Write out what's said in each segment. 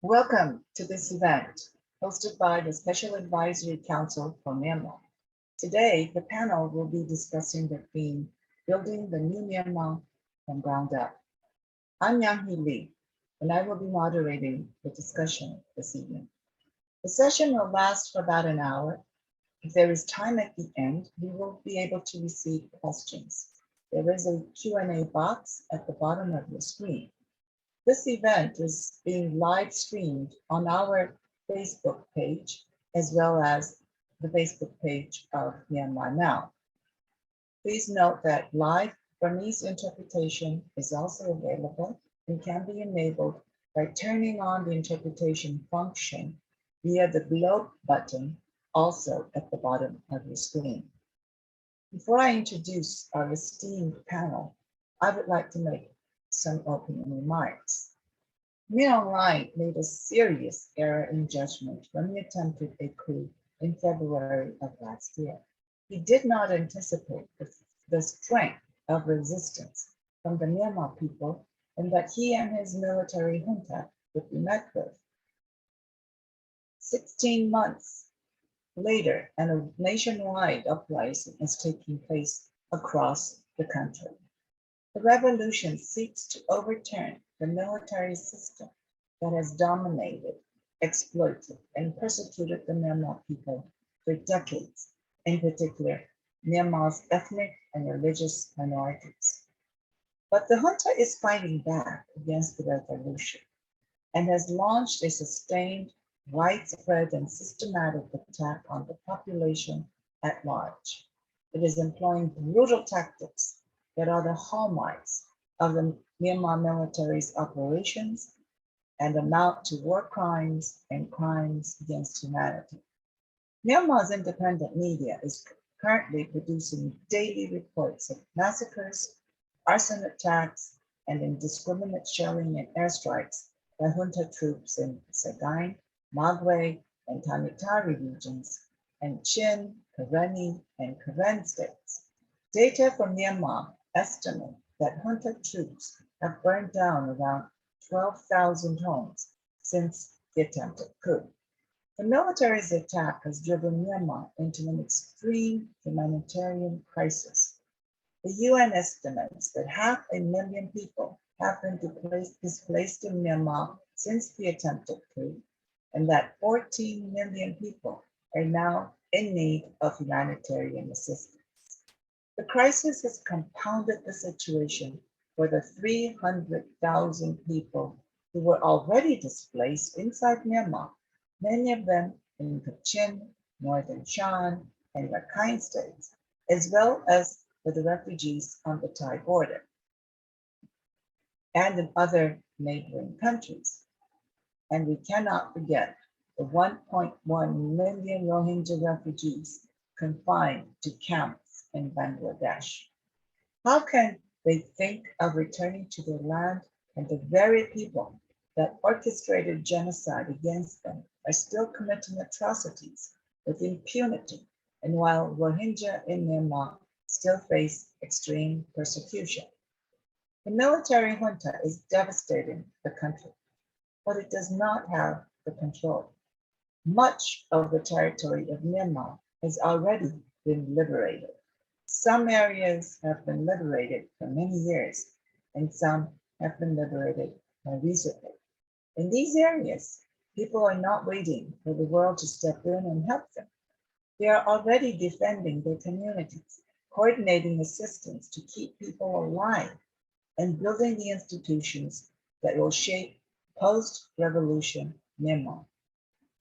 Welcome to this event, hosted by the Special Advisory Council for Myanmar. Today, the panel will be discussing the theme, Building the New Myanmar from Ground Up. I'm Aung Hlaing, and I will be moderating the discussion this evening. The session will last for about an hour. If there is time at the end, we will be able to receive questions. There is a Q&A box at the bottom of your screen. This event is being live streamed on our Facebook page, as well as the Facebook page of Myanmar Now. Please note that live Burmese interpretation is also available and can be enabled by turning on the interpretation function via the globe button, also at the bottom of your screen. Before I introduce our esteemed panel, I would like to make some opening remarks. Aung Hlaing made a serious error in judgment when he attempted a coup in February of last year. He did not anticipate the strength of resistance from the Myanmar people and that he and his military junta would be met with. 16 months later, and a nationwide uprising is taking place across the country. The revolution seeks to overturn the military system that has dominated, exploited, and persecuted the Myanmar people for decades, in particular, Myanmar's ethnic and religious minorities. But the junta is fighting back against the revolution and has launched a sustained, widespread, and systematic attack on the population at large. It is employing brutal tactics that are the hallmarks of the Myanmar military's operations and amount to war crimes and crimes against humanity. Myanmar's independent media is currently producing daily reports of massacres, arson attacks, and indiscriminate shelling and airstrikes by junta troops in Sagaing, Magwe, and Tanitari regions, and Chin, Karenni, and Karen states. Data from Myanmar estimate that junta troops have burned down around 12,000 homes since the attempted coup. The military's attack has driven Myanmar into an extreme humanitarian crisis. The UN estimates that 500,000 people have been displaced in Myanmar since the attempted coup, and that 14 million people are now in need of humanitarian assistance. The crisis has compounded the situation for the 300,000 people who were already displaced inside Myanmar, many of them in Kachin, Northern Shan, and Rakhine states, as well as for the refugees on the Thai border and in other neighboring countries. And we cannot forget the 1.1 million Rohingya refugees confined to camps in Bangladesh. How can they think of returning to their land and the very people that orchestrated genocide against them are still committing atrocities with impunity, and while Rohingya in Myanmar still face extreme persecution? The military junta is devastating the country, but it does not have the control. Much of the territory of Myanmar has already been liberated. Some areas have been liberated for many years, and some have been liberated more recently. In these areas, people are not waiting for the world to step in and help them. They are already defending their communities, coordinating assistance to keep people alive, and building the institutions that will shape post-revolution Myanmar.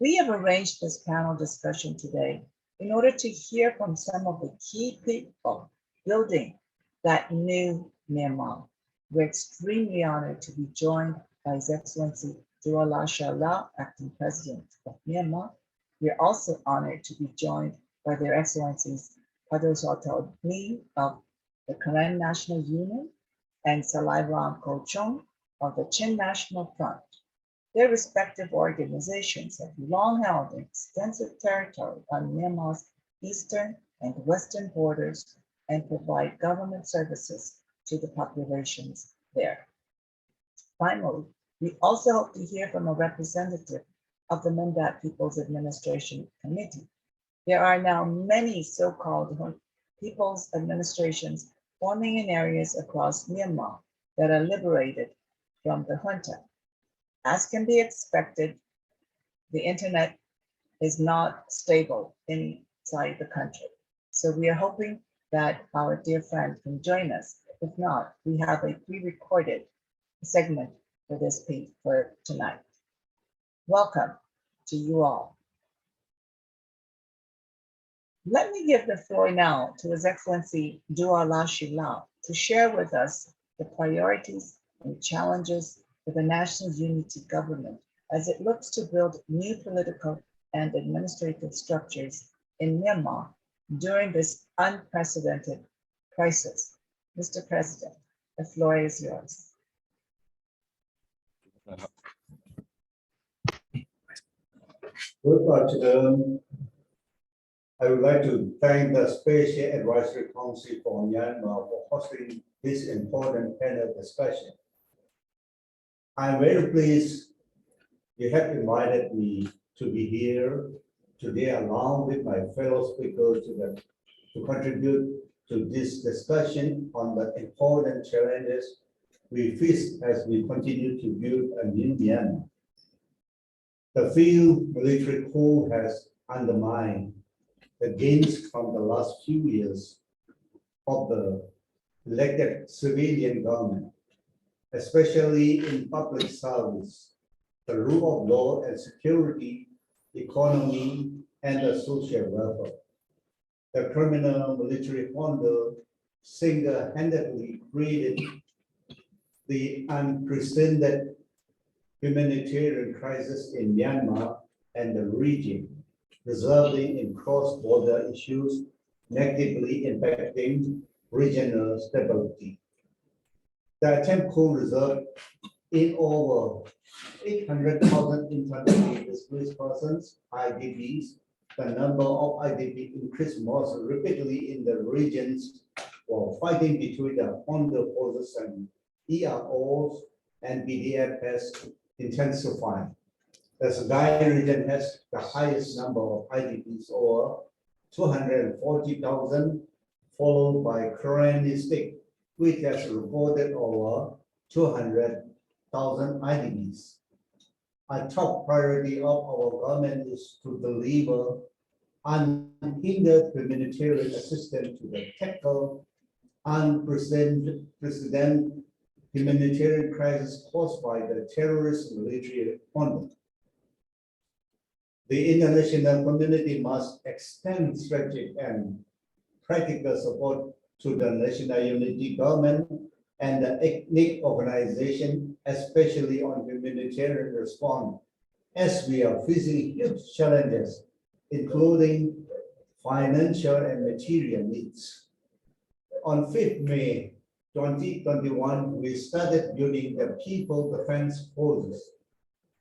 We have arranged this panel discussion today in order to hear from some of the key people building that new Myanmar. We're extremely honored to be joined by His Excellency Dua Shala, Acting President of Myanmar. We're also honored to be joined by their Excellencies Padoswata Ni of the Karen National Union and Salairam Kochong of the Chin National Front. Their respective organizations have long held extensive territory on Myanmar's eastern and western borders and provide government services to the populations there. Finally, we also hope to hear from a representative of the Mandat People's Administration Committee. There are now many so-called people's administrations forming in areas across Myanmar that are liberated from the junta. As can be expected, the internet is not stable inside the country. So we are hoping that our dear friend can join us. If not, we have a pre-recorded segment for this piece for tonight. Welcome to you all. Let me give the floor now to His Excellency Dua Shila to share with us the priorities and challenges for the National Unity Government as it looks to build new political and administrative structures in Myanmar during this unprecedented crisis. Mr. President, the floor is yours. Good afternoon. I would like to thank the Special Advisory Council for Myanmar for hosting this important panel discussion. I'm very pleased you have invited me to be here today along with my fellow speakers to contribute to this discussion on the important challenges we face as we continue to build a new Myanmar. The failed military coup has undermined the gains from the last few years of the elected civilian government, especially in public service, the rule of law and security, economy, and the social welfare. The criminal military junta single-handedly created the unprecedented humanitarian crisis in Myanmar and the region, resulting in cross-border issues negatively impacting regional stability. The attempt could result in over 800,000 internally displaced persons, IDPs. The number of IDP increased most rapidly in the regions for fighting between the armed forces and EROs and BDF has intensified. The Sagaing region has the highest number of IDPs, over 240,000, followed by Karen district, which has reported over 200,000 IDPs. A top priority of our government is to deliver unhindered humanitarian assistance to the tackle unprecedented humanitarian crisis caused by the terrorist military conduct. The international community must extend strategic and practical support to the national unity government and the ethnic organization, especially on humanitarian response, as we are facing huge challenges, including financial and material needs. On 5th May 2021, we started building the People Defense Forces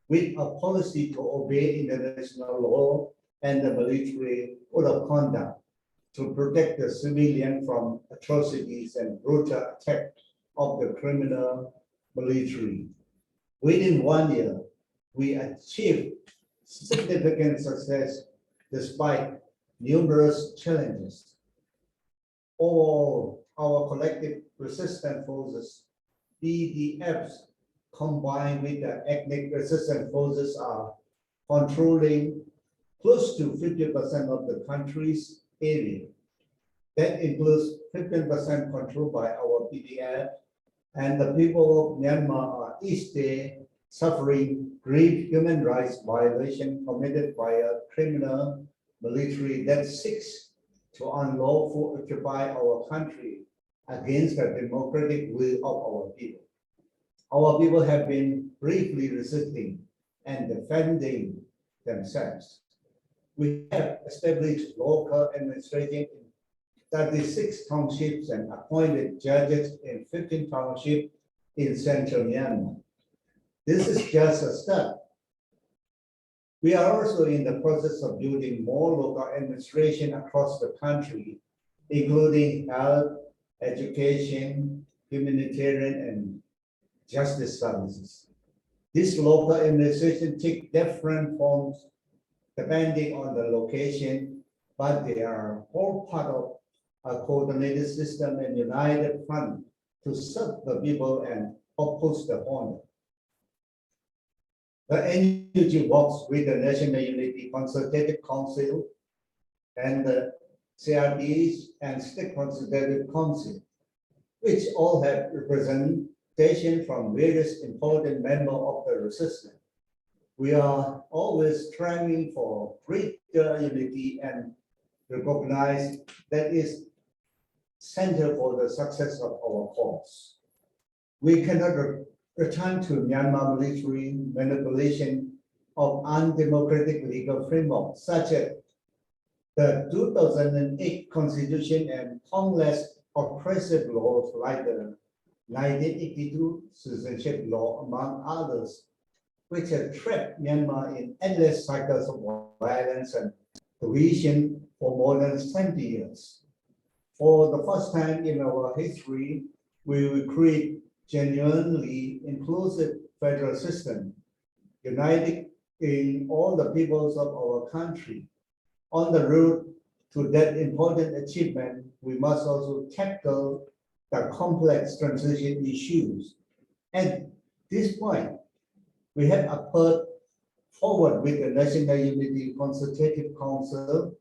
with a policy to obey international law and the military code of conduct to protect the civilian from atrocities and brutal attack of the criminal military. Within 1 year, we achieved significant success despite numerous challenges. All our collective resistance forces, BDFs, combined with the ethnic resistance forces, are controlling close to 50% of the country's area. That includes 15% controlled by our BDF, and the people of Myanmar are each day suffering grave human rights violation committed by a criminal military that seeks to unlawfully occupy our country against the democratic will of our people. Our people have been bravely resisting and defending themselves. We have established local administration in 36 townships and appointed judges in 15 townships in central Myanmar. This is just a start. We are also in the process of building more local administration across the country, including health, education, humanitarian, and justice services. This local administration takes different forms depending on the location, but they are all part of a coordinated system and united front to serve the people and oppose the honor. The NUG works with the National Unity Consultative Council and the CRDs and State Consultative Council, which all have representation from various important members of the resistance. We are always striving for greater unity and recognize that is center for the success of our cause. We cannot return to Myanmar military manipulation of undemocratic legal framework, such as the 2008 Constitution and countless oppressive laws like the 1982 Citizenship Law, among others, which have trapped Myanmar in endless cycles of violence and division for more than 20 years. For the first time in our history, we will create genuinely inclusive federal system, united in all the peoples of our country. On the road to that important achievement, we must also tackle the complex transition issues. At this point, we have approached forward with the National Unity Consultative Council,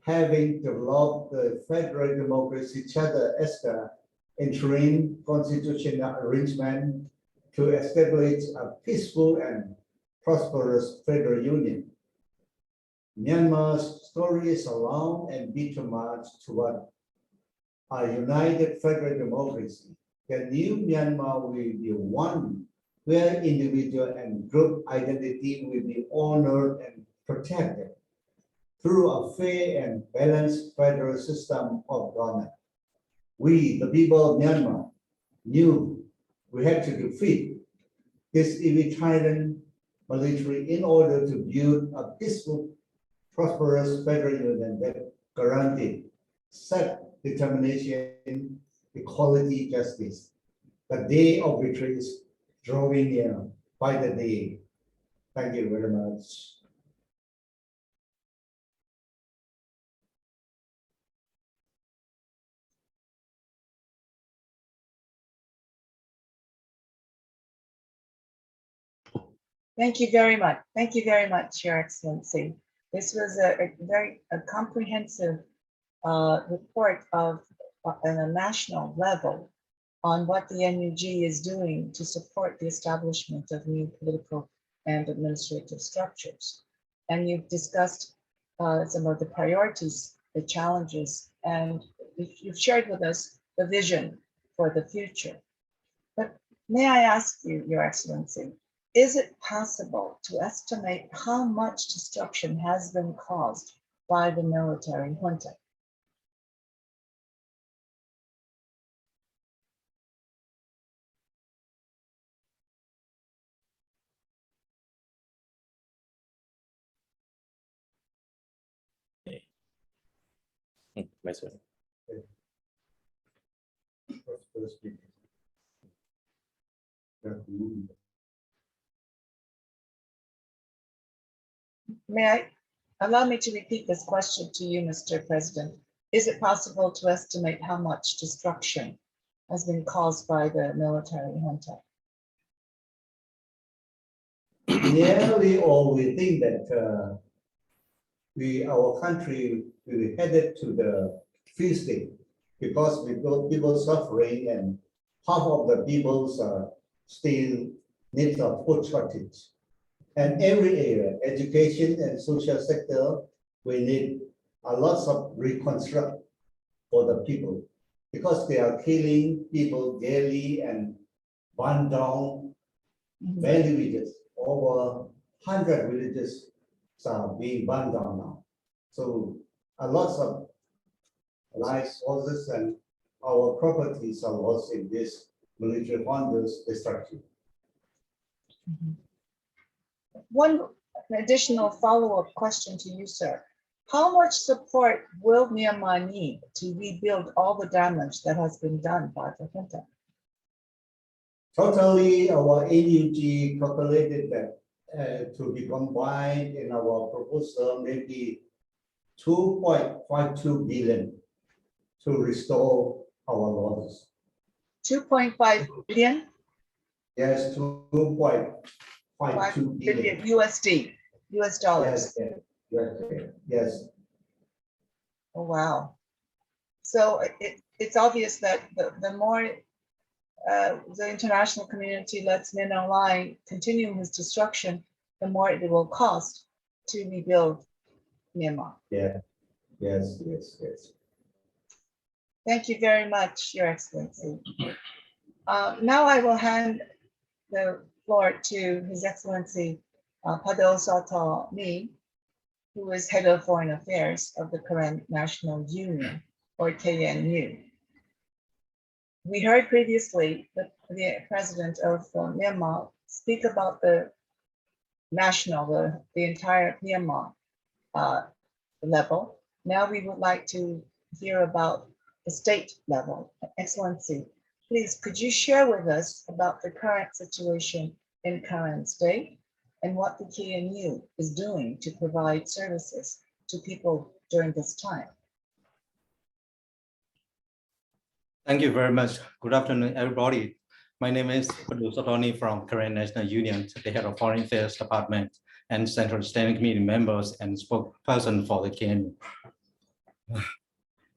having developed the Federal Democracy Charter as the interim constitutional arrangement to establish a peaceful and prosperous federal union. Myanmar's story is a long and bitter march toward a united federal democracy. The new Myanmar will be one where individual and group identity will be honored and protected through a fair and balanced federal system of government. We, the people of Myanmar, knew we had to defeat this evil tyrant military in order to build a peaceful, prosperous federal union that guaranteed self-determination equality, justice. The day of victory is drawing near by the day. Thank you very much. Thank you very much. Thank you very much, Your Excellency. This was a very comprehensive report of at a national level on what the NUG is doing to support the establishment of new political and administrative structures. And you've discussed some of the priorities, the challenges, and you've shared with us the vision for the future. But may I ask you, Your Excellency, is it possible to estimate how much destruction has been caused by the military junta? May I allow me to repeat this question to you, Mr. President? Is it possible to estimate how much destruction has been caused by the military junta? Nearly all we think that our country will be headed to the feasting because people suffering and half of the people's still needs of food shortage. And every area, education and social sector, we need a lot of reconstruct for the people because they are killing people daily and burn down many villages. Over 100 villages are being burned down now. So a lot of life losses and our properties are lost in this military wonders destruction. One additional follow-up question to you, sir. How much support will Myanmar need to rebuild all the damage that has been done by the junta? Totally, our NUG calculated that to be combined in our proposal, maybe 2.52 billion to restore our losses. 2.5 billion? Yes, 2.52 billion USD, US dollars. Yes. Oh, wow. So it's obvious that the more the international community lets Min Aung Hlaing continue his destruction, the more it will cost to rebuild Myanmar. Yeah. Yes. Thank you very much, Your Excellency. Now I will hand the floor to His Excellency Padel Sata Mi, who is Head of Foreign Affairs of the Karen National Union, or KNU. We heard previously the President of Myanmar speak about the national, the entire Myanmar level. Now we would like to hear about the state level. Excellency, please, could you share with us about the current situation in Karen State and what the KNU is doing to provide services to people during this time? Thank you very much. Good afternoon, everybody. My name is Padel Sata from Karen National Union, the Head of Foreign Affairs Department and Central Standing Committee members and spokesperson for the KNU.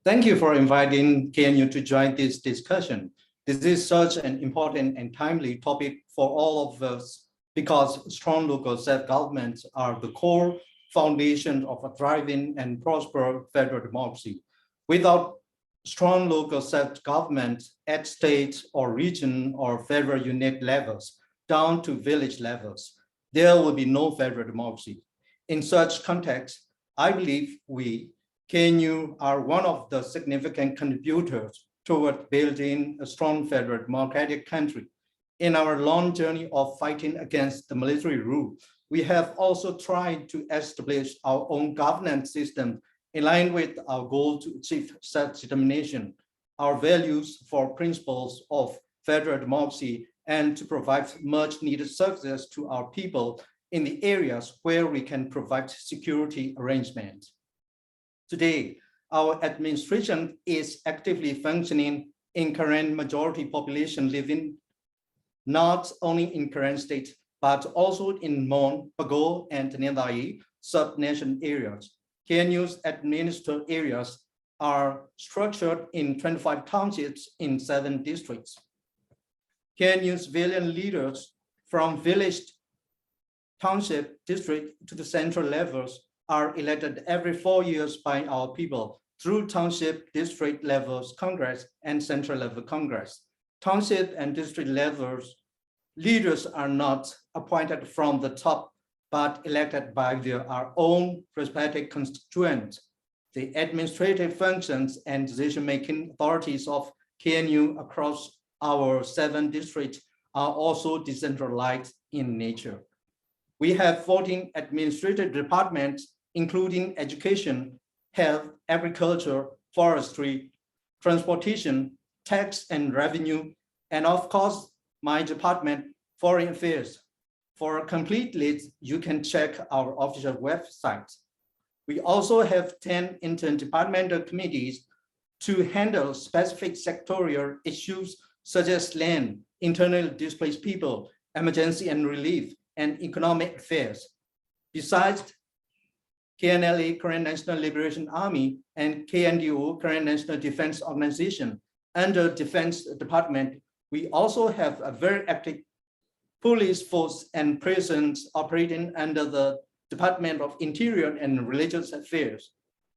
Thank you for inviting KNU to join this discussion. This is such an important and timely topic for all of us because strong local self-governments are the core foundation of a thriving and prosperous federal democracy. Without strong local self-government at state or region or federal unit levels down to village levels, there will be no federal democracy. In such context, I believe we, KNU, are one of the significant contributors toward building a strong federal democratic country. In our long journey of fighting against the military rule, we have also tried to establish our own governance system in line with our goal to achieve self-determination. our values for principles of federal democracy and to provide much needed services to our people in the areas where we can provide security arrangements. Today, our administration is actively functioning in current majority population living not only in current state, but also in Mon, Bago, and Nendai sub-nation areas. KNU's administered areas are structured in 25 townships in 7 districts. KNU's civilian leaders from village, township, district to the central levels are elected every 4 years by our people through township, district levels Congress and central level Congress. Township and district levels leaders are not appointed from the top, but elected by their own respective constituents. The administrative functions and decision-making authorities of KNU across our 7 districts are also decentralized in nature. We have 14 administrative departments, including education, health, agriculture, forestry, transportation, tax and revenue, and of course, my department, Foreign Affairs. For a complete list, you can check our official website. We also have 10 interdepartmental committees to handle specific sectorial issues such as land, internally displaced people, emergency and relief, and economic affairs. Besides KNLA, Korean National Liberation Army, and KNDO, Korean National Defense Organization, under Defense Department, we also have a very active police force and prisons operating under the Department of Interior and Religious Affairs.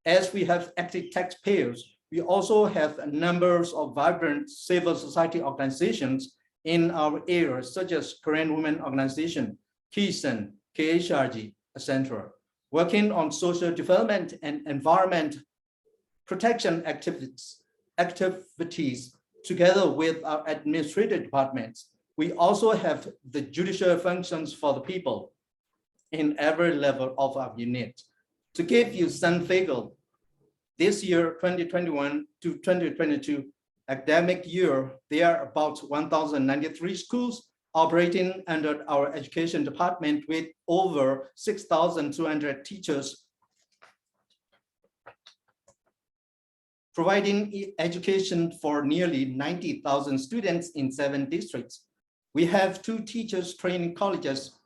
As we have active taxpayers, we also have a number of vibrant civil society organizations in our areas, such as Korean Women Organization, KISAN, KHRG, etc., working on social development and environment protection activities together with our administrative departments. We also have the judicial functions for the people in every level of our unit. To give you some figure, this year, 2021 to 2022 academic year, there are about 1,093 schools operating under our education department with over 6,200 teachers providing education for nearly 90,000 students in 7 districts. We have 2 teachers training colleges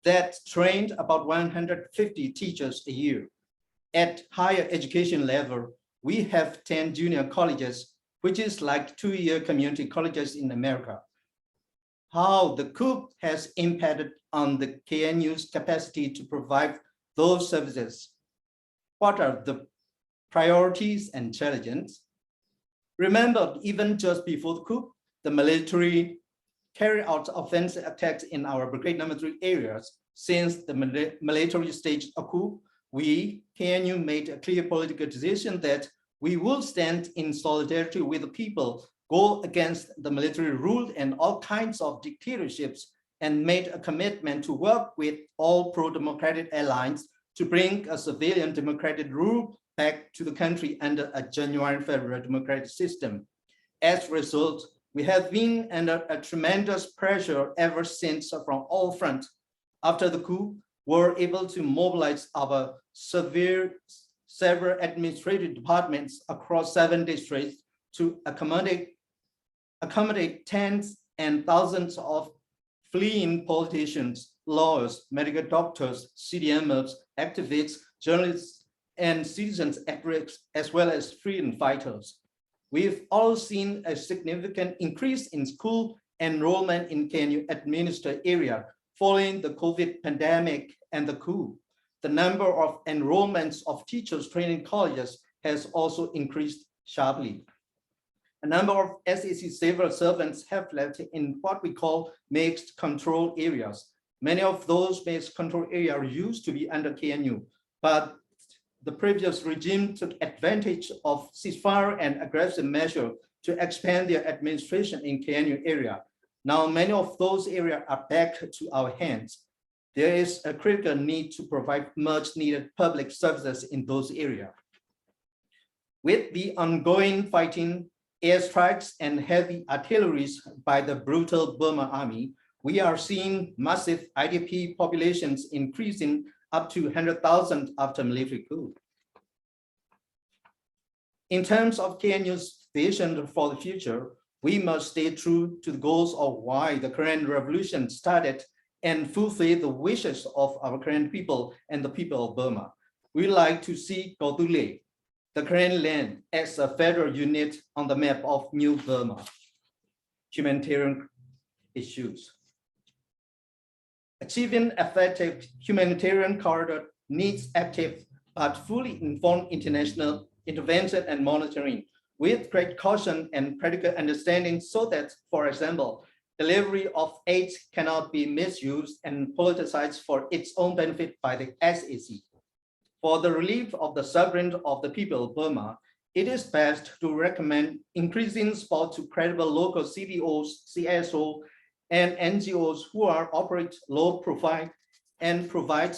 that trained about 150 teachers a year. At higher education level, we have 10 junior colleges, which is like 2-year community colleges in America. How the coup has impacted on the KNU's capacity to provide those services. What are the priorities and challenges? Remember, even just before the coup, the military carried out offensive attacks in our brigade number 3 areas. Since the military staged a coup, we, KNU, made a clear political decision that we will stand in solidarity with the people, go against the military rule and all kinds of dictatorships, and made a commitment to work with all pro-democratic allies to bring a civilian democratic rule back to the country under a genuine federal democratic system. As a result, we have been under a tremendous pressure ever since from all fronts. After the coup, we were able to mobilize our several administrative departments across 7 districts to accommodate tens and thousands of fleeing politicians, lawyers, medical doctors, CDMers, activists, journalists, and citizens at risk, as well as freedom fighters. We've all seen a significant increase in school enrollment in KNU administered area following the COVID pandemic and the coup. The number of enrollments of teachers training colleges has also increased sharply. A number of SEC civil servants have left in what we call mixed control areas. Many of those mixed control areas used to be under KNU, but the previous regime took advantage of ceasefire and aggressive measures to expand their administration in KNU area. Now, many of those areas are back to our hands. There is a critical need to provide much needed public services in those areas. With the ongoing fighting, airstrikes, and heavy artillery by the brutal Burma army, we are seeing massive IDP populations increasing up to 100,000 after military coup. In terms of KNU's vision for the future, we must stay true to the goals of why the current revolution started and fulfill the wishes of our current people and the people of Burma. We like to see Kodule, the current land, as a federal unit on the map of New Burma. Humanitarian issues. Achieving effective humanitarian corridor needs active but fully informed international intervention and monitoring with great caution and practical understanding so that, for example, delivery of aid cannot be misused and politicized for its own benefit by the SAC. For the relief of the sovereignty of the people of Burma, it is best to recommend increasing support to credible local CBOs, CSO, and NGOs who are operate low profile and provide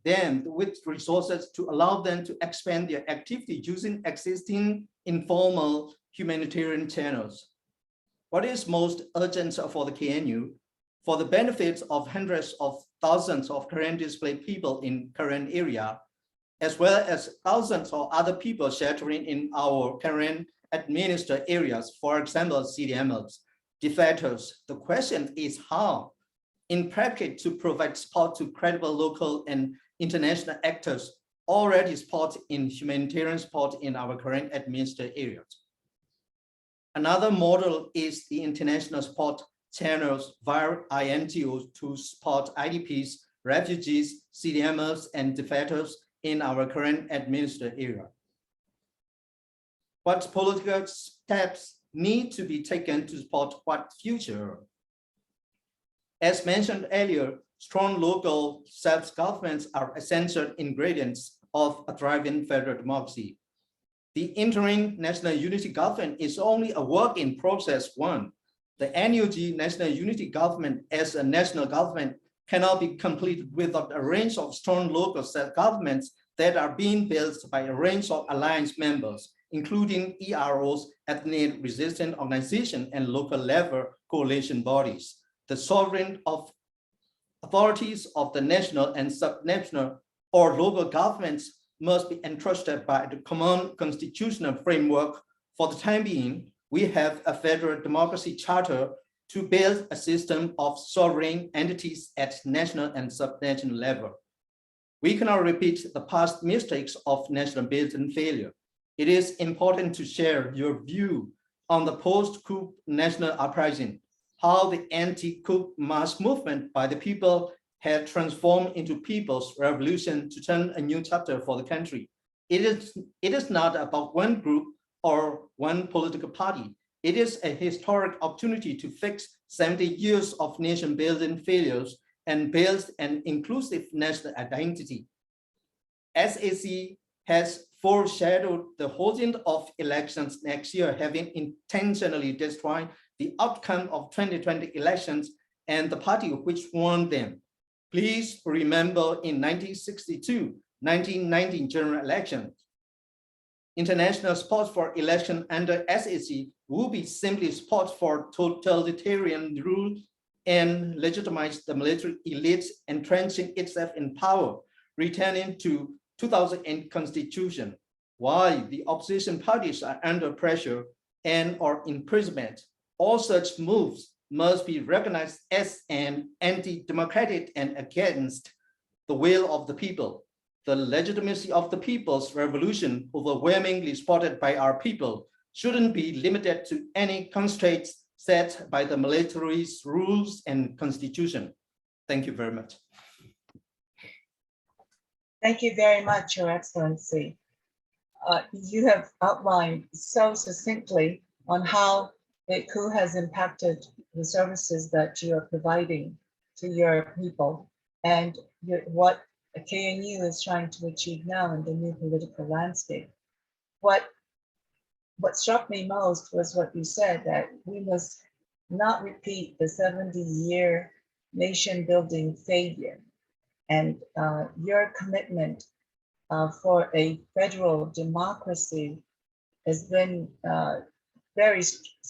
them with resources to allow them to expand their activity using existing informal humanitarian channels. What is most urgent for the KNU, for the benefits of hundreds of thousands of current displaced people in current area, as well as thousands of other people sheltering in our current administered areas, for example, CDMOs, defectors. The question is how, in practice, to provide support to credible local and international actors already support in humanitarian support in our current administered areas. Another model is the international support channels via INGOs to support IDPs, refugees, CDMOs, and defectors in our current administered area. What political steps need to be taken to support what future? As mentioned earlier, strong local self-governments are essential ingredients of a thriving federal democracy. The interim national unity government is only a work in process one. The NUG national unity government as a national government cannot be completed without a range of strong local self-governments that are being built by a range of alliance members, including EROs, ethnic resistance organizations, and local level coalition bodies. The sovereign authorities of the national and subnational or local governments must be entrusted by the common constitutional framework. For the time being, we have a federal democracy charter to build a system of sovereign entities at national and subnational level. We cannot repeat the past mistakes of national building failure. It is important to share your view on the post-coup national uprising, how the anti-coup mass movement by the people had transformed into people's revolution to turn a new chapter for the country. It is not about one group or one political party. It is a historic opportunity to fix 70 years of nation building failures and build an inclusive national identity. SAC has foreshadowed the holding of elections next year, having intentionally destroyed the outcome of 2020 elections and the party which won them. Please remember in 1962, 1990 general elections, international support for election under SAC will be simply support for totalitarian rule and legitimize the military elites entrenching itself in power, returning to 2008 constitution. While the opposition parties are under pressure and or imprisonment, all such moves must be recognized as an anti-democratic and against the will of the people. The legitimacy of the people's revolution, overwhelmingly supported by our people, shouldn't be limited to any constraints set by the military's rules and constitution. Thank you very much. Thank you very much, Your Excellency. You have outlined so succinctly on how the coup has impacted the services that you are providing to your people and what KNU is trying to achieve now in the new political landscape. What struck me most was what you said, that we must not repeat the 70-year nation building failure. and your commitment for a federal democracy has been very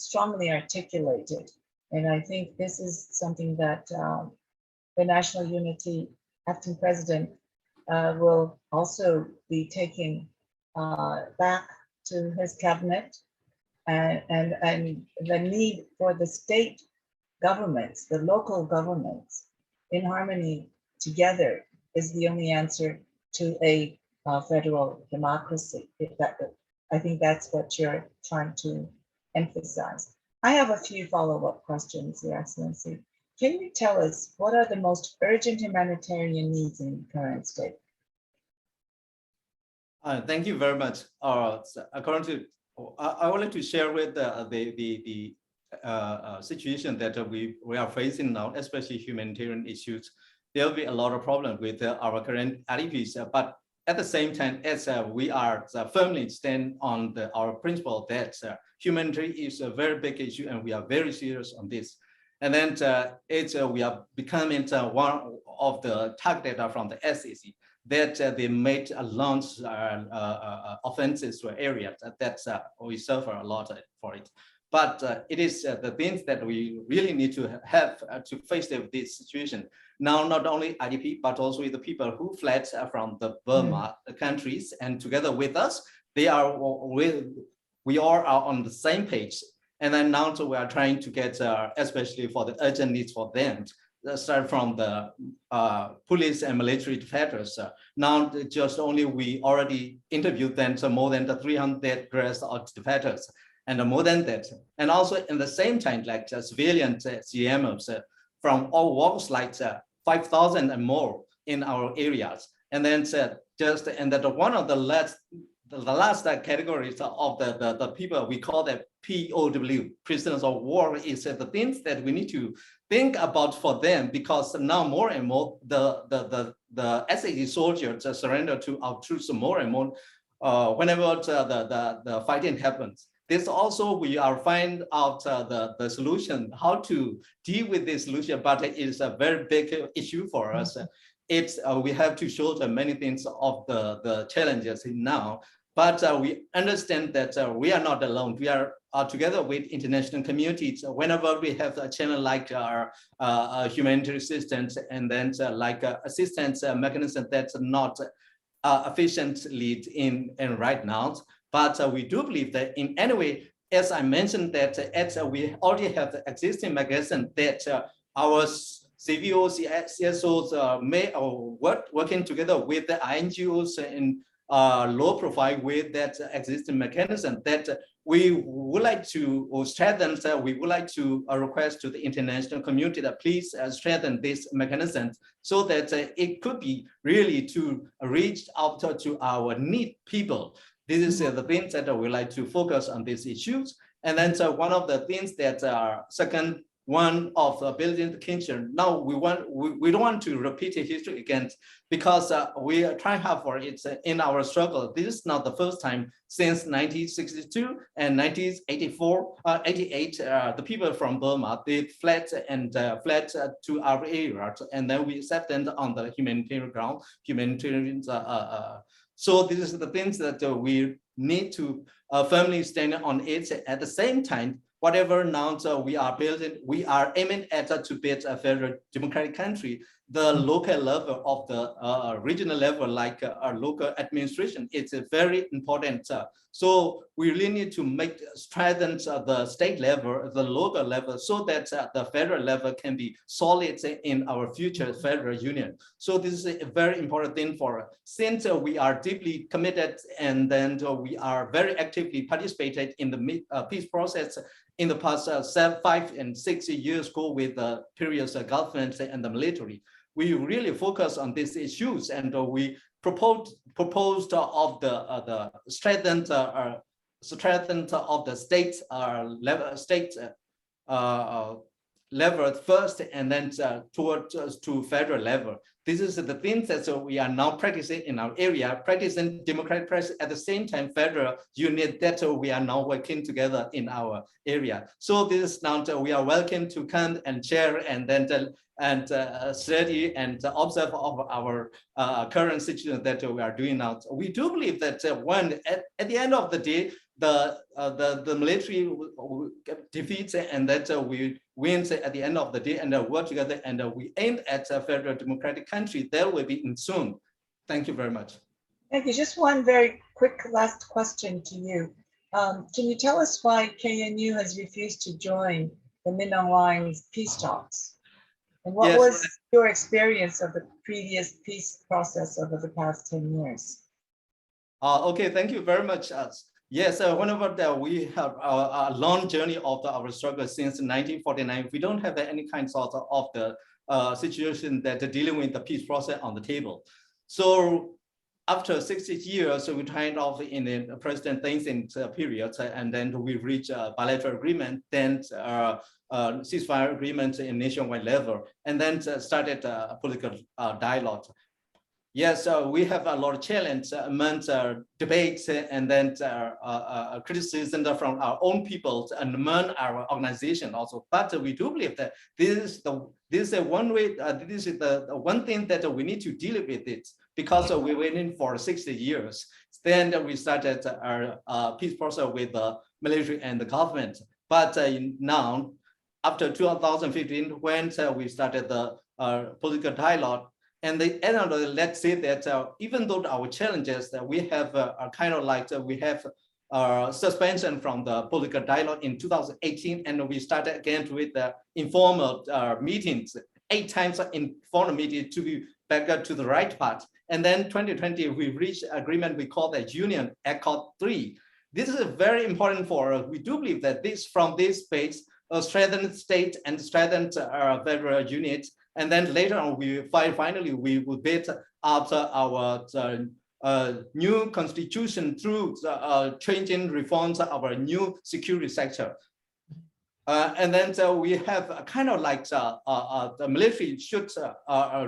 strongly articulated. And I think this is something that the National Unity Acting President will also be taking back to his cabinet, and the need for the state governments, the local governments, in harmony together is the only answer to a federal democracy. I think that's what you're trying to emphasize. I have a few follow-up questions, Your Excellency. Can you tell us what are the most urgent humanitarian needs in the current state? Thank you very much. According to, I would like to share with the situation that we are facing now, especially humanitarian issues. There will be a lot of problems with our current IDPs, but at the same time, as we are firmly stand on our principle that humanitarian is a very big issue, and we are very serious on this. And then we are becoming one of the target data from the SEC that they made a launch offenses to areas that we suffer a lot for it. But it is the things that we really need to have to face this situation. Now, not only IDP, but also the people who fled from the Burma countries, and together with us, we are on the same page. And then now we are trying to get, especially for the urgent needs for them, start from the police and military defectors. Now, just only we already interviewed them, so more than 300 defectors, and more than that. And also in the same time, like civilian CMOs from all walks, like 5,000 and more in our areas. And then and that one of the last categories of the people we call the POW, prisoners of war, is the things that we need to think about for them, because now more and more the SAD soldiers surrender to our troops more and more whenever the fighting happens. This also we are find out the solution, how to deal with this solution, but it is a very big issue for us. It's we have to shoulder many things of the challenges now, but we understand that we are not alone. We are together with international communities. Whenever we have a channel like our humanitarian assistance, and then like assistance mechanism that's not efficiently in right now. But we do believe that in any way, as I mentioned, that we already have the existing mechanism that our CVOs, CSOs working together with the NGOs in low profile with that existing mechanism that we would like to strengthen. We would like to request to the international community that please strengthen this mechanism so that it could be really to reach out to our need people. This is the things that we like to focus on these issues. And then one of the things that are second one of building the kinship. Now we don't want to repeat history again, because we are trying hard for it in our struggle. This is not the first time since 1962 and 1984, 88. The people from Burma, they fled to our area, and then we set them on the humanitarian ground, so this is the things that we need to firmly stand on it. At the same time, whatever now we are building, we are aiming at to build a federal democratic country. The local level of the regional level, like our local administration, it's very important. So we really need to make strengthen the state level, the local level, so that the federal level can be solid in our future federal union. So this is a very important thing for us. Since we are deeply committed, and then we are very actively participated in the peace process in the past 5 and 6 years ago with the previous government and the military. We really focus on these issues, and we proposed of the strengthened of the state level first, and then towards to federal level. This is the things that we are now practicing in our area, practicing democratic practice at the same time federal unit that we are now working together in our area. So this is now we are welcome to come and share and then study and observe of our current situation that we are doing now. We do believe that when at the end of the day, the military defeats and that we wins at the end of the day, and work together, and we aim at a federal democratic country. There will be soon. Thank you very much. Thank you. Just one very quick last question to you. Can you tell us why KNU has refused to join the Min Aung Hlaing's peace talks? And what was your experience of the previous peace process over the past 10 years? Okay, thank you very much. Yes, whenever we have a long journey of our struggle since 1949, we don't have any kind of the situation that dealing with the peace process on the table. So after 60 years, we kind of in the President Thein period, and then we reach a bilateral agreement, then ceasefire agreement in nationwide level, and then started a political dialogue. Yes, we have a lot of challenge among debates and then criticism from our own people and among our organization also. But we do believe that this is the one thing that we need to deal with it, because we went in for 60 years. Then we started our peace process with the military and the government. But now, after 2015, when we started the political dialogue, and the end of the, let's say that even though our challenges that we have are kind of like we have suspension from the political dialogue in 2018, and we started again with the informal meetings, 8 times informal meeting to be back to the right path. And then 2020, we reached agreement we call the Union Accord 3. This is very important for us. We do believe that this from this base, strengthened state and strengthened federal unit. And then later on, finally we will build after our new constitution through changing reforms of our new security sector. And then we have a kind of like the military should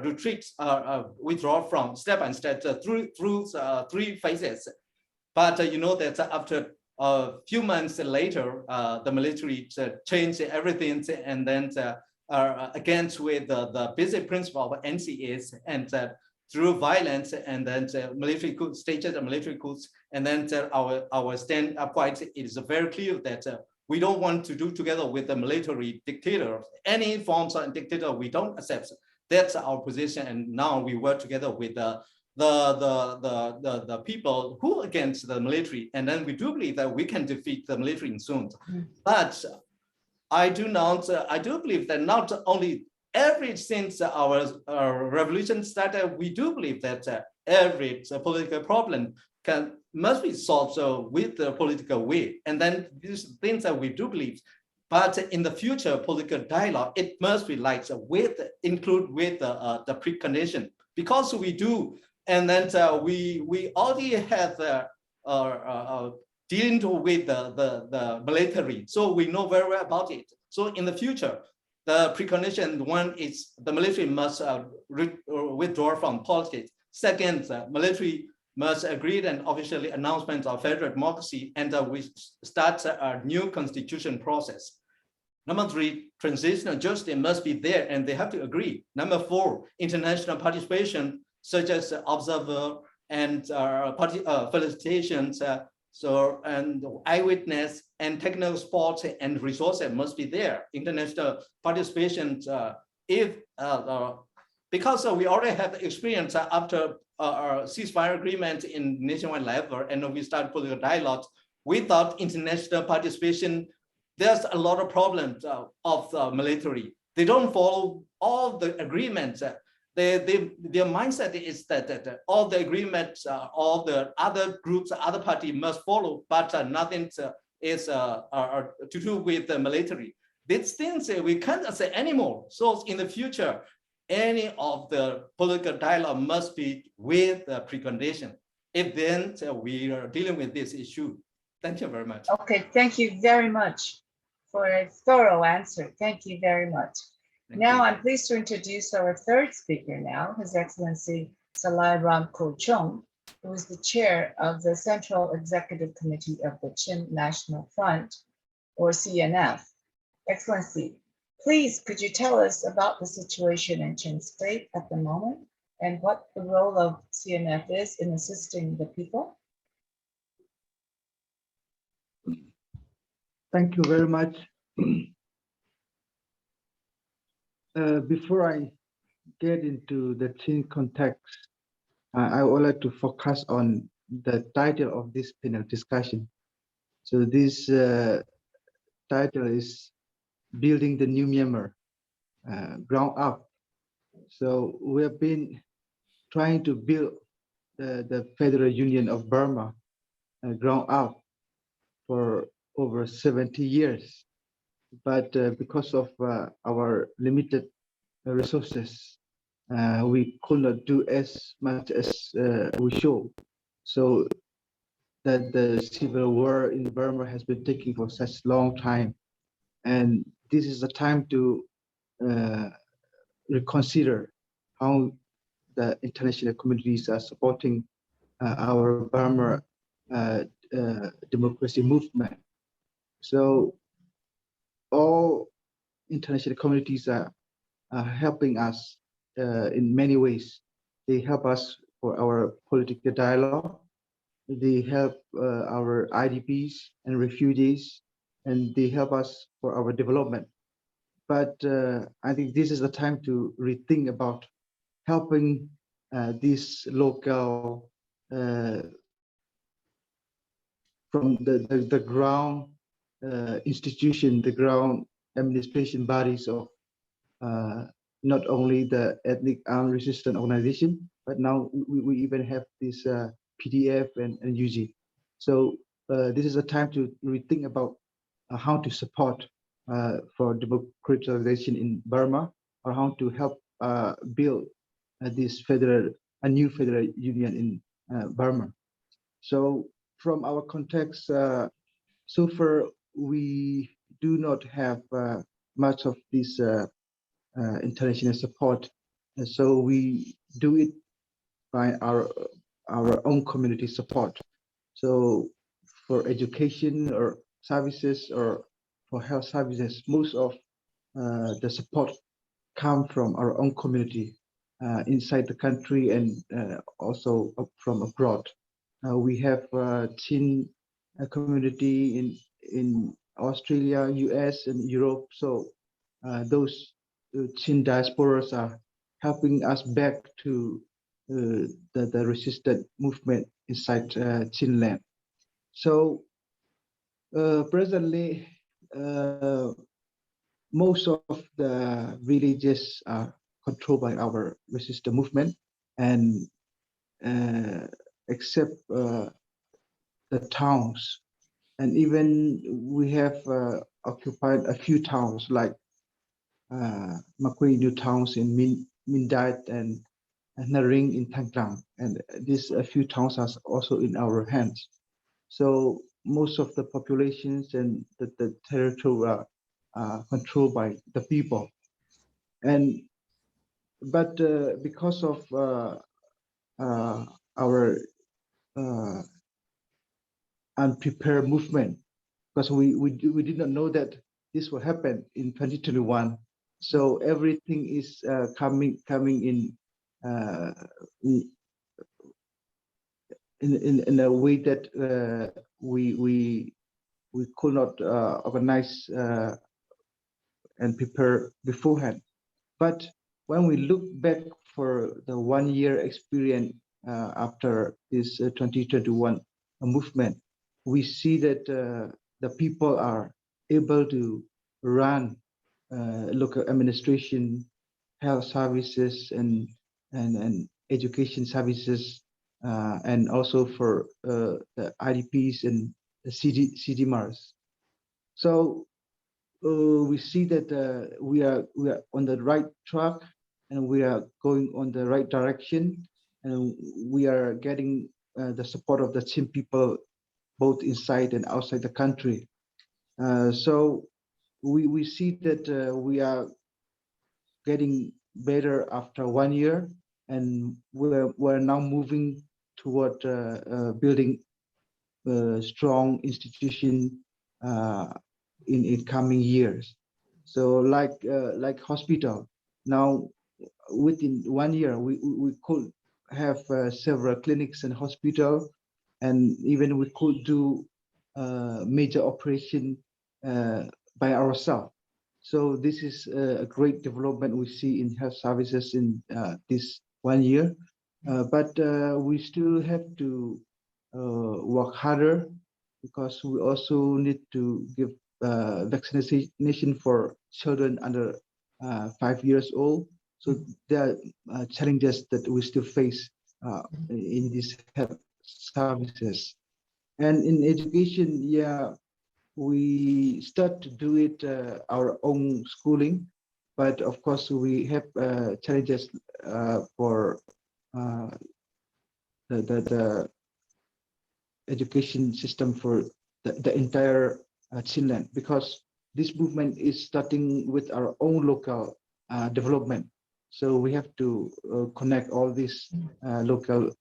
retreat, withdraw from step by step through 3 phases. But you know that after a few months later, the military changed everything, and then against with the basic principle of NCAs, and through violence, and then military coups, staged military coups, and then our stand up quite is very clear that we don't want to do together with the military dictator. Any forms of dictator we don't accept. That's our position, and now we work together with the people who against the military, and then we do believe that we can defeat the military soon. But I do believe that not only since our revolution started, we do believe that every political problem must be solved with the political way. And then these things that we do believe. But in the future political dialogue, it must be like include with the precondition, because we do. And then we already have dealing with the military, so we know very well about it. So in the future, the precondition one is the military must withdraw from politics. Second, military must agree and officially announcement of federal democracy, and we start a new constitution process. Number 3, transitional justice must be there, and they have to agree. Number 4, international participation, such as observer and felicitations, and eyewitness and technical support and resources must be there. International participation, because we already have experience after our ceasefire agreement in nationwide level, and we start political dialogue. Without international participation, there's a lot of problems of the military. They don't follow all the agreements. Their mindset is that all the agreements, all the other groups, other parties must follow, but nothing is to do with the military. These things we can't say anymore. So in the future, any of the political dialogue must be with the precondition. If then we are dealing with this issue. Thank you very much. Okay, thank you very much for a thorough answer. Thank you very much. Thank Now you. I'm pleased to introduce our third speaker now, His Excellency Salai Ram Chong, who is the chair of the Central Executive Committee of the Chin National Front, or CNF. Excellency, please could you tell us about the situation in Chin State at the moment and what the role of CNF is in assisting the people? Thank you very much. Before I get into the Chin context, I would like to focus on the title of this panel discussion. So this title is Building the New Myanmar, Ground Up. So we have been trying to build the Federal Union of Burma, ground up for over 70 years. But because of our limited resources, we could not do as much as we should. So that the civil war in Burma has been taking for such long time. And this is the time to reconsider how the international communities are supporting our Burma democracy movement. So all international communities are helping us in many ways. They help us for our political dialogue. They help our IDPs and refugees, and they help us for our development. But I think this is the time to rethink about helping these local from the ground institution, the ground administration bodies of not only the ethnic armed resistance organization, but now we even have this PDF and UG. So this is a time to rethink about how to support for democratization in Burma, or how to help build this a new federal union in Burma. So from our context, so far we do not have much of this international support, and so we do it by our own community support. So for education or services or for health services, most of the support come from our own community inside the country and also from abroad. We have Chin community in Australia, US, and Europe. So those Chin diasporas are helping us back to the resistant movement inside Chin land. So presently, most of the villages are controlled by our resistant movement, and except the towns, and even we have occupied a few towns like Makui new towns in Mindait and Naring in Thanglang, and these a few towns are also in our hands. So most of the populations and the territory are controlled by the people, and but because of our unprepared movement, because we did not know that this will happen in 2021. So everything is coming in a way that we could not organize and prepare beforehand. But when we look back for the 1 year experience after this 2021 movement, we see that the people are able to run local administration, health services, and education services, and also for the IDPs and the CDMRs. So we see that we are on the right track, and we are going on the right direction, and we are getting the support of the Chin people both inside and outside the country. So we see that we are getting better after 1 year, and we're now moving toward building a strong institution in coming years. So like hospital, now within 1 year we could have several clinics and hospital, and even we could do major operation by ourselves. So this is a great development we see in health services in this 1 year, but we still have to work harder, because we also need to give vaccination for children under 5 years old. So there are challenges that we still face in these health services. And in education, yeah, we start to do it our own schooling, but of course we have challenges for the education system for the entire Chinland, because this movement is starting with our own local development. So we have to connect all these local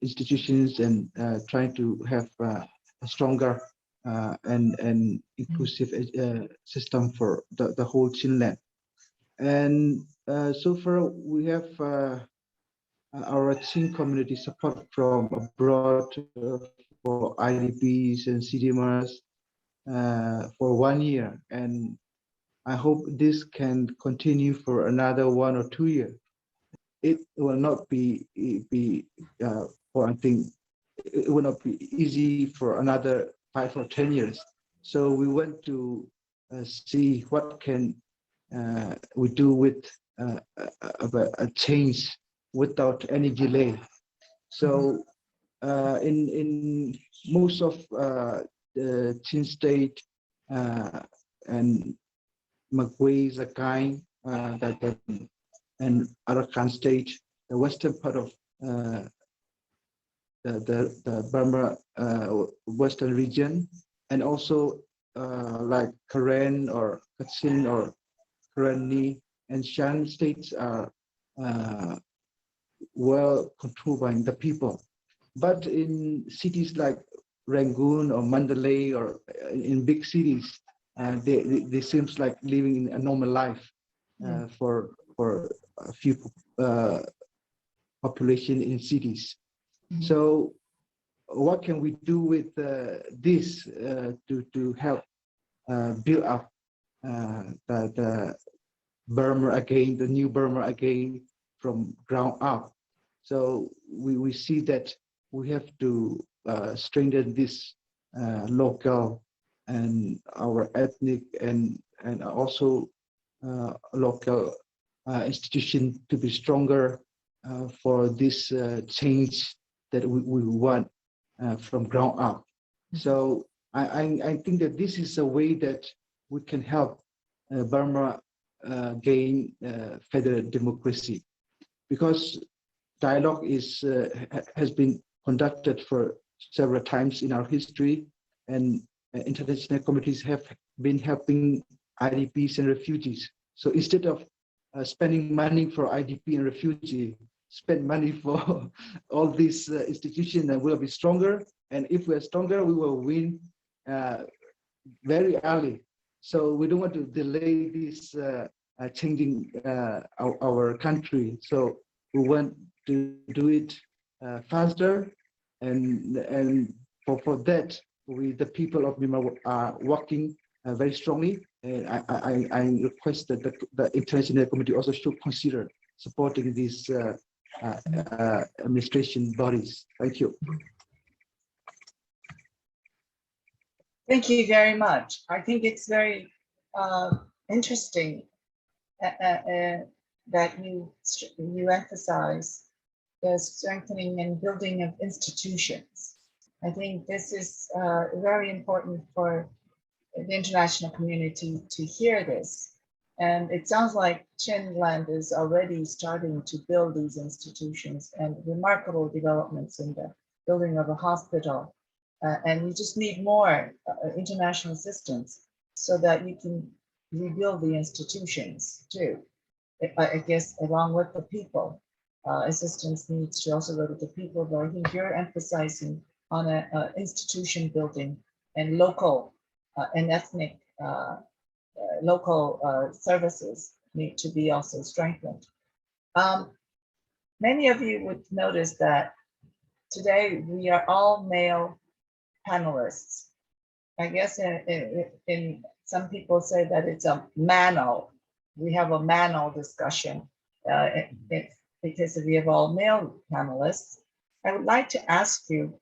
institutions and try to have a stronger and inclusive system for the whole Chinland. And so far we have our Chin community support from abroad for IDPs and CDMRs for 1 year, and I hope this can continue for another 1 or 2 years. It will not be for, I think it will not be easy for another 5 or 10 years. So we want to see what can we do with a change without any delay. So in most of the Chin State and Magway, Zakai, and Arakan State, the western part of the Burma western region, and also like Karen or Kachin or Karenni and Shan states are well controlled by the people. But in cities like Rangoon or Mandalay or in big cities, they seems like living in a normal life for a few population in cities. So what can we do with this to help build up the Burma again, the new Burma again from ground up? So we see that we have to strengthen this local and our ethnic and also local institution to be stronger for this change that we want from ground up. So I think that this is a way that we can help Burma gain federal democracy, because dialogue has been conducted for several times in our history, and international communities have been helping IDPs and refugees. So instead of spending money for IDP and refugee, spend money for all these institutions, and we'll be stronger. And if we're stronger, we will win very early. So we don't want to delay this changing our country. So we want to do it faster, and for that, the people of Myanmar are working very strongly. And I request that the international community also should consider supporting these administration bodies. Thank you. Thank you very much. I think it's very interesting that you emphasize the strengthening and building of institutions. I think this is very important for the international community to hear this. And it sounds like Chinland is already starting to build these institutions, and remarkable developments in the building of a hospital. And you just need more international assistance so that you can rebuild the institutions too. I guess along with the people, assistance needs to also go to the people, but I think you're emphasizing on a institution building and local and ethnic local services need to be also strengthened. Many of you would notice that today we are all male panelists. I guess in some people say that it's a mano. We have a mano discussion because we have all male panelists. I would like to ask you,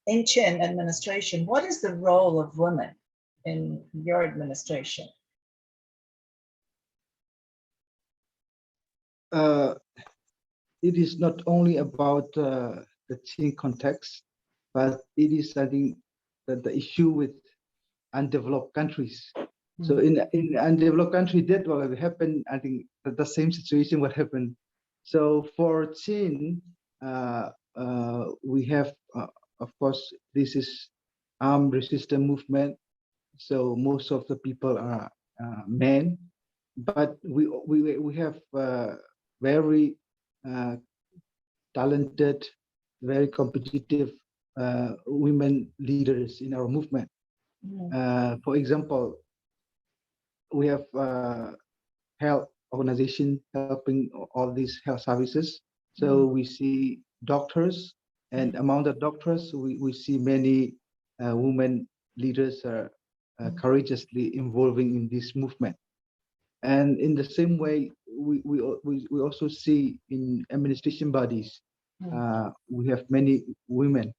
in Chin administration, what is the role of women in your administration? It is not only about the Chin context, but it is, I think, that the issue with undeveloped countries. So in undeveloped country, that will happen. I think that the same situation will happen. So for Chin, we have, of course, this is armed resistance movement. So most of the people are men, but we have very talented, very competitive women leaders in our movement. For example, we have health organization helping all these health services. So we see doctors, and among the doctors, we see many women leaders are courageously involving in this movement. And in the same way, we also see in administration bodies, we have many women,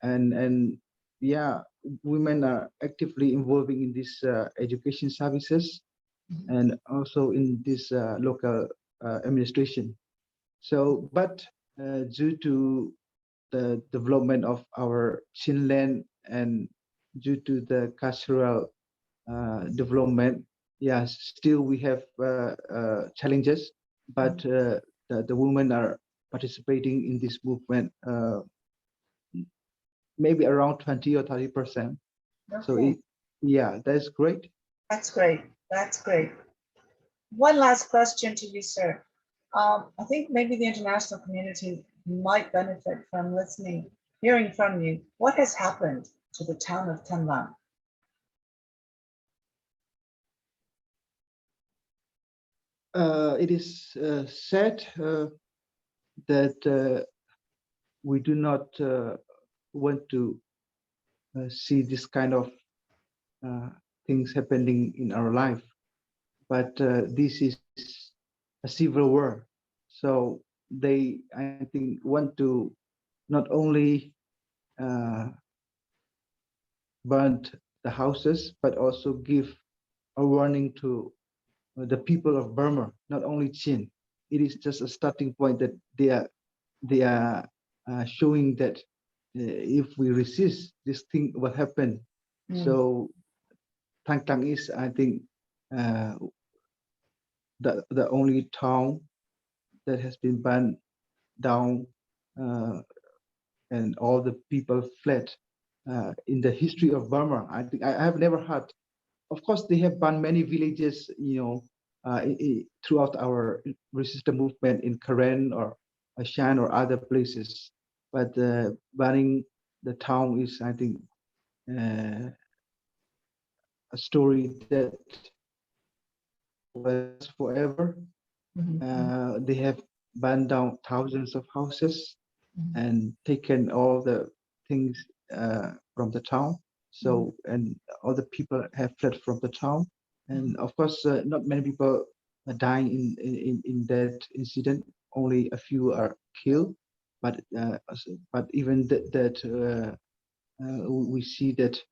and yeah, women are actively involving in this education services and also in this local administration. So, but due to the development of our Chin land and due to the cultural development, yes, still we have challenges, but the women are participating in this movement maybe around 20 or 30%. Okay. So yeah, that's great. That's great. That's great. One last question to you, sir. I think maybe the international community might benefit from listening, hearing from you. What has happened to the town of Tanlang? It is said that we do not want to see this kind of things happening in our life, but this is a civil war. So they, I think, want to not only burn the houses, but also give a warning to the people of Burma, not only Chin. It is just a starting point that they are showing that if we resist, this thing will happen. So Tang Tang is, I think, the only town that has been burned down, and all the people fled in the history of Burma. I think I have never heard. Of course, they have burned many villages, throughout our resistance movement in Karen or Shan or other places. But burning the town is, I think, a story that was forever. They have burned down thousands of houses and taken all the things from the town. So, and all the people have fled from the town. And of course, not many people are dying in that incident. Only a few are killed. But even that we see that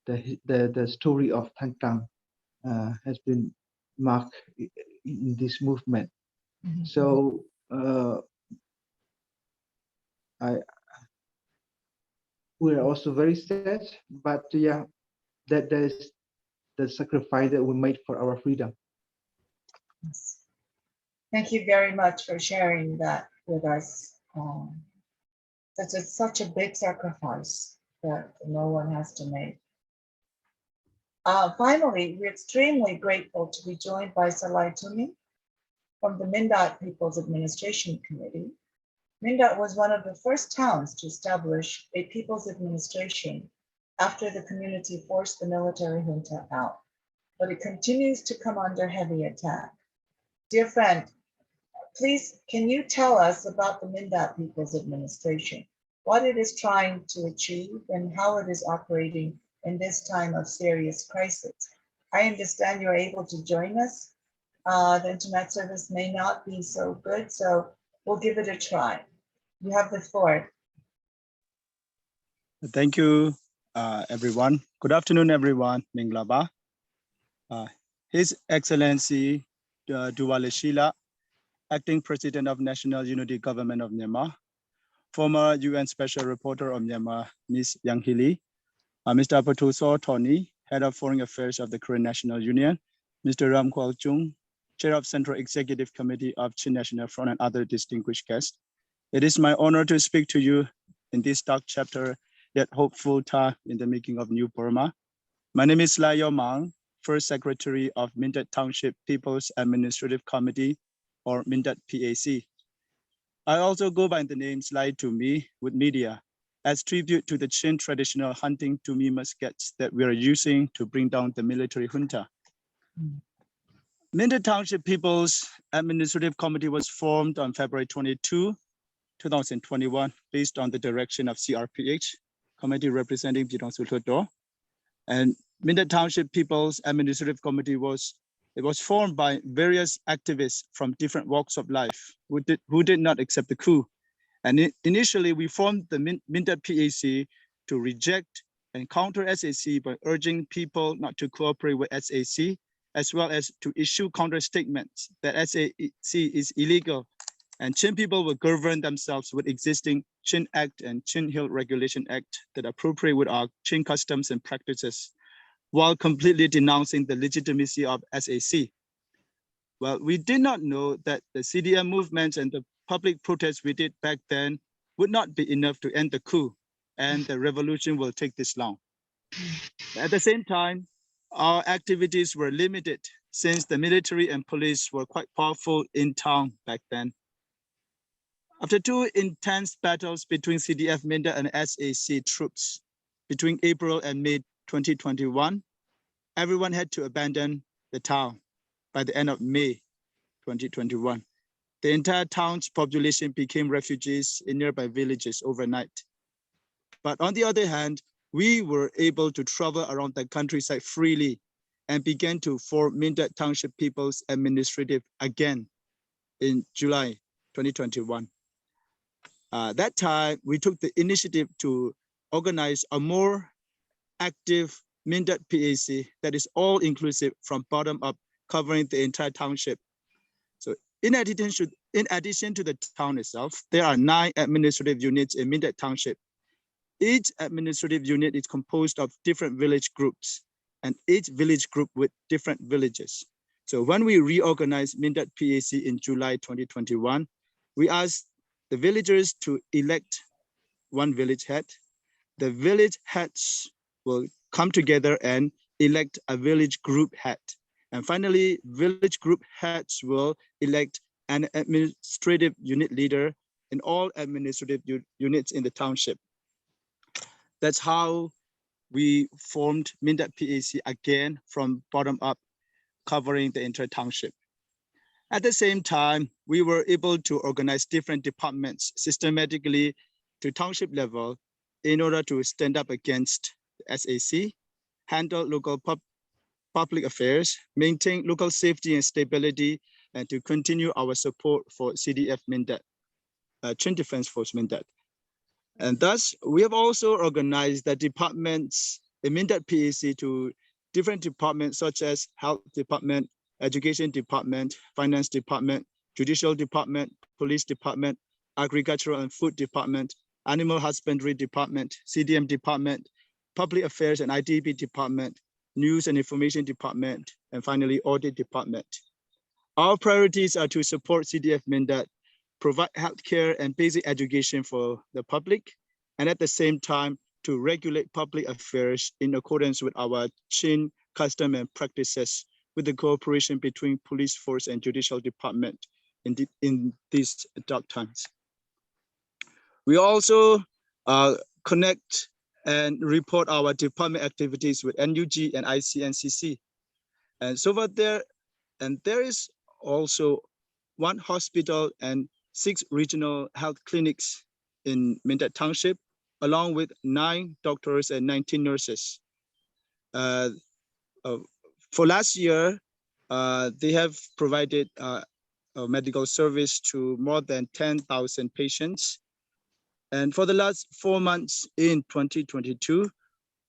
the story of Tang Tang has been marked in this movement. So we're also very sad, but yeah, that is the sacrifice that we made for our freedom. Yes. Thank you very much for sharing that with us. That's such a big sacrifice that no one has to make. Finally, we're extremely grateful to be joined by Salai Tumi from the Mindat People's Administration Committee. Mindat was one of the first towns to establish a people's administration after the community forced the military junta out, but it continues to come under heavy attack. Dear friend, please, can you tell us about the Mindat People's Administration, what it is trying to achieve and how it is operating in this time of serious crisis? I understand you're able to join us. The internet service may not be so good, so we'll give it a try. You have the floor. Thank you, everyone. Good afternoon, everyone. Minglaba. His Excellency Duwale Shila, Acting President of National Unity Government of Myanmar, former UN Special Reporter of Myanmar, Ms. Aung Hlaing, Mr. Patuso Tony, Head of Foreign Affairs of the Korean National Union, Mr. Ram Kwal Chung, Chair of Central Executive Committee of Chin National Front, and other distinguished guests. It is my honor to speak to you in this dark chapter, yet hopeful time in the making of New Burma. My name is Lai Yo Mang, First Secretary of Mindat Township People's Administrative Committee, or Mindat PAC. I also go by the name Lai to me with media as tribute to the Chin traditional hunting to me muskets that we are using to bring down the military junta. Mindat Township People's Administrative Committee was formed on February 22, 2021, based on the direction of CRPH, Committee representing Pidong Sulhoto. And Mindat Township People's Administrative Committee was formed by various activists from different walks of life who did not accept the coup. And initially, we formed the Mindat PAC to reject and counter SAC by urging people not to cooperate with SAC, as well as to issue counter statements that SAC is illegal and Chin people will govern themselves with existing Chin Act and Chin Hill Regulation Act that appropriate with our Chin customs and practices, while completely denouncing the legitimacy of SAC. Well, we did not know that the CDM movements and the public protests we did back then would not be enough to end the coup, and the revolution will take this long. At the same time, our activities were limited since the military and police were quite powerful in town back then. After two intense battles between CDF Mindat and SAC troops between April and May 2021, everyone had to abandon the town by the end of May 2021. The entire town's population became refugees in nearby villages overnight. But on the other hand, we were able to travel around the countryside freely and began to form Mindat Township People's Administrative again in July 2021. That time, we took the initiative to organize a more active Mindat PAC that is all inclusive from bottom up, covering the entire township. So in addition to the town itself, there are 9 administrative units in Mindat Township. Each administrative unit is composed of different village groups, and each village group with different villages. So when we reorganized Mindat PAC in July 2021, we asked the villagers to elect one village head. The village heads will come together and elect a village group head. And finally, village group heads will elect an administrative unit leader in all administrative units in the township. That's how we formed Mindat PAC again from bottom up, covering the entire township. At the same time, we were able to organize different departments systematically to township level in order to stand up against the SAC, handle local public affairs, maintain local safety and stability, and to continue our support for CDF Mindat, Chin Defense Force Mindat. And thus, we have also organized the departments in Mindat PAC to different departments such as Health Department, Education Department, Finance Department, Judicial Department, Police Department, Agricultural and Food Department, Animal Husbandry Department, CDM Department, Public Affairs and IDP Department, News and Information Department, and finally, Audit Department. Our priorities are to support CDF Mindat, provide healthcare and basic education for the public, and at the same time, to regulate public affairs in accordance with our Chin custom and practices with the cooperation between police force and judicial department in these dark times. We also connect and report our department activities with NUG and ICNCC. And so far there is also 1 hospital and 6 regional health clinics in Mindat Township, along with 9 doctors and 19 nurses. For last year, they have provided a medical service to more than 10,000 patients. And for the last 4 months in 2022,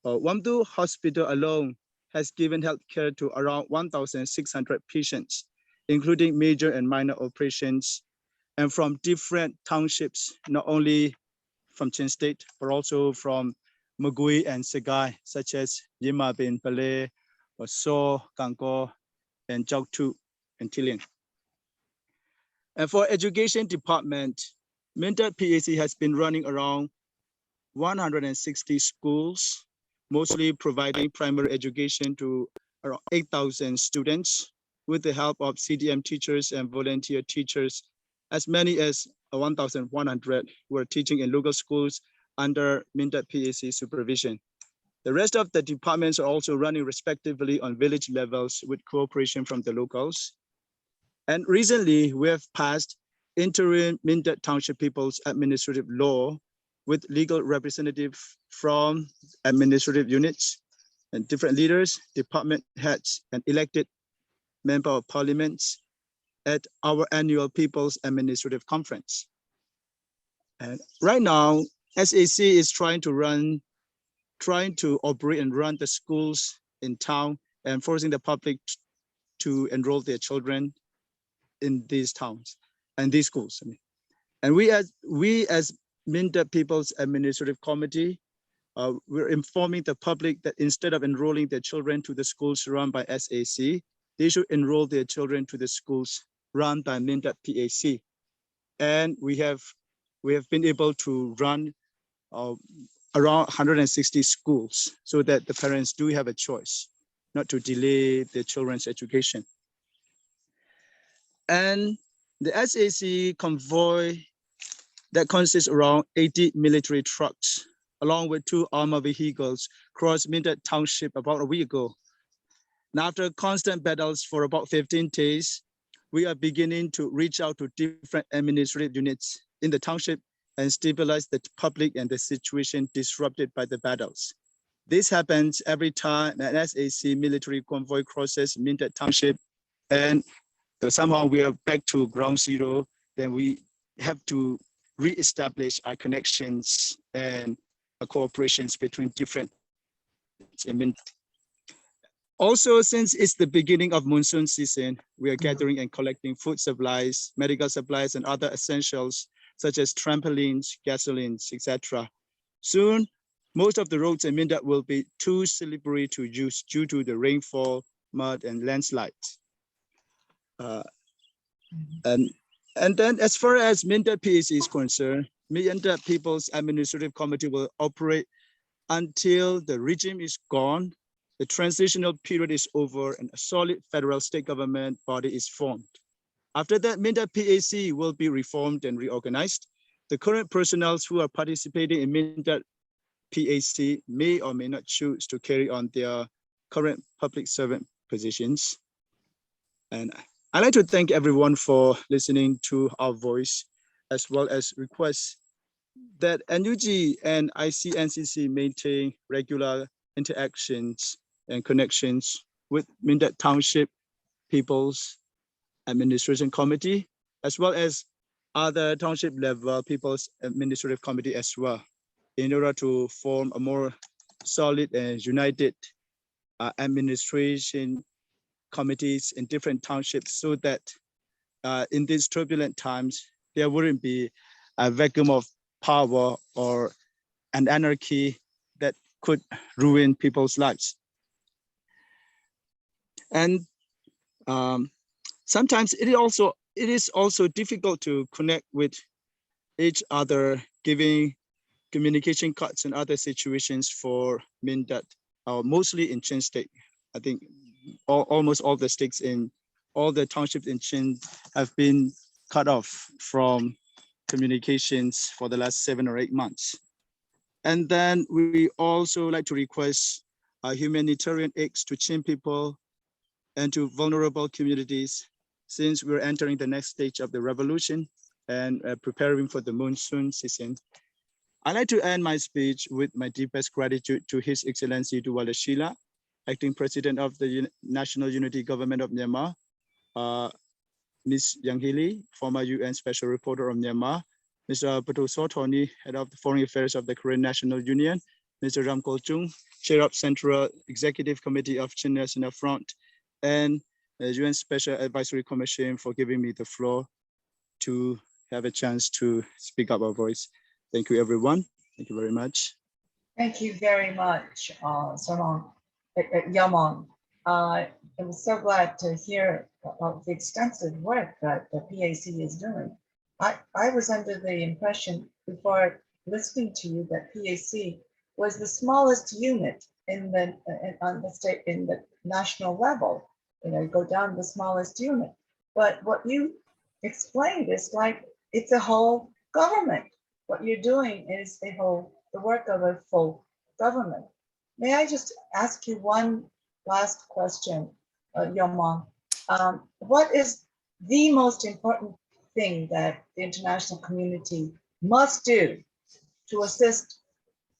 Wamdu Hospital alone has given healthcare to around 1,600 patients, including major and minor operations, and from different townships, not only from Chin State, but also from Magui and Segai, such as Yima Bin Pale, So, Kanko, and Jauktu and Tilian. And for education department, Mindat PAC has been running around 160 schools, mostly providing primary education to around 8,000 students with the help of CDM teachers and volunteer teachers, as many as 1,100 who are teaching in local schools under Mindat PAC supervision. The rest of the departments are also running respectively on village levels with cooperation from the locals. And recently, we have passed interim Mindat Township People's Administrative Law with legal representative from administrative units and different leaders, department heads, and elected member of parliaments at our annual People's Administrative Conference. And right now, SAC is trying to operate and run the schools in town and forcing the public to enroll their children in these towns and these schools. And we as Mindat People's Administrative Committee, we're informing the public that instead of enrolling their children to the schools run by SAC, they should enroll their children to the schools run by Mindat PAC. And we have been able to run around 160 schools so that the parents do have a choice not to delay their children's education. And the SAC convoy that consists around 80 military trucks, along with 2 armored vehicles, crossed Mindat Township about a week ago. And after constant battles for about 15 days, we are beginning to reach out to different administrative units in the township and stabilize the public and the situation disrupted by the battles. This happens every time an SAC military convoy crosses Mindat Township, and somehow we are back to ground zero. Then we have to re-establish our connections and cooperations between different. Also, since it's the beginning of monsoon season, we are gathering and collecting food supplies, medical supplies, and other essentials such as trampolines, gasolines, etc. Soon, most of the roads in Mindat will be too slippery to use due to the rainfall, mud, and landslides. And then as far as Mindat PAC is concerned, Mindat People's Administrative Committee will operate until the regime is gone, the transitional period is over, and a solid federal state government body is formed. After that, Mindat PAC will be reformed and reorganized. The current personnel who are participating in Mindat PAC may or may not choose to carry on their current public servant positions. And I'd like to thank everyone for listening to our voice, as well as request that NUG and ICNCC maintain regular interactions and connections with Mindat Township People's Administration Committee, as well as other township level People's Administrative Committee as well, in order to form a more solid and united administration committees in different townships, so that in these turbulent times, there wouldn't be a vacuum of power or an anarchy that could ruin people's lives. And sometimes it is also difficult to connect with each other, giving communication cuts and other situations for Mindat, mostly in Chin State. I think almost all the sticks in all the townships in Chin have been cut off from communications for the last 7 or 8 months. And then we also like to request humanitarian aids to Chin people and to vulnerable communities, since we're entering the next stage of the revolution and preparing for the monsoon season. I'd like to end my speech with my deepest gratitude to His Excellency Duwala Shila, Acting President of the National Unity Government of Myanmar, Ms. Aung Hlaing, former UN Special Reporter of Myanmar, Mr. Pato Sothoni, Head of the Foreign Affairs of the Korean National Union, Mr. Ram Kol Chung, Chair of Central Executive Committee of Chin National Front, and the UN Special Advisory Commission for giving me the floor to have a chance to speak up our voice. Thank you, everyone. Thank you very much. Thank you very much, Yamon. I'm so glad to hear of the extensive work that the PAC is doing. I was under the impression before listening to you that PAC was the smallest unit in the national level. You know, go down to the smallest unit. But what you explained is like it's a whole government. What you're doing is the work of a full government. May I just ask you one last question, Yomon? What is the most important thing that the international community must do to assist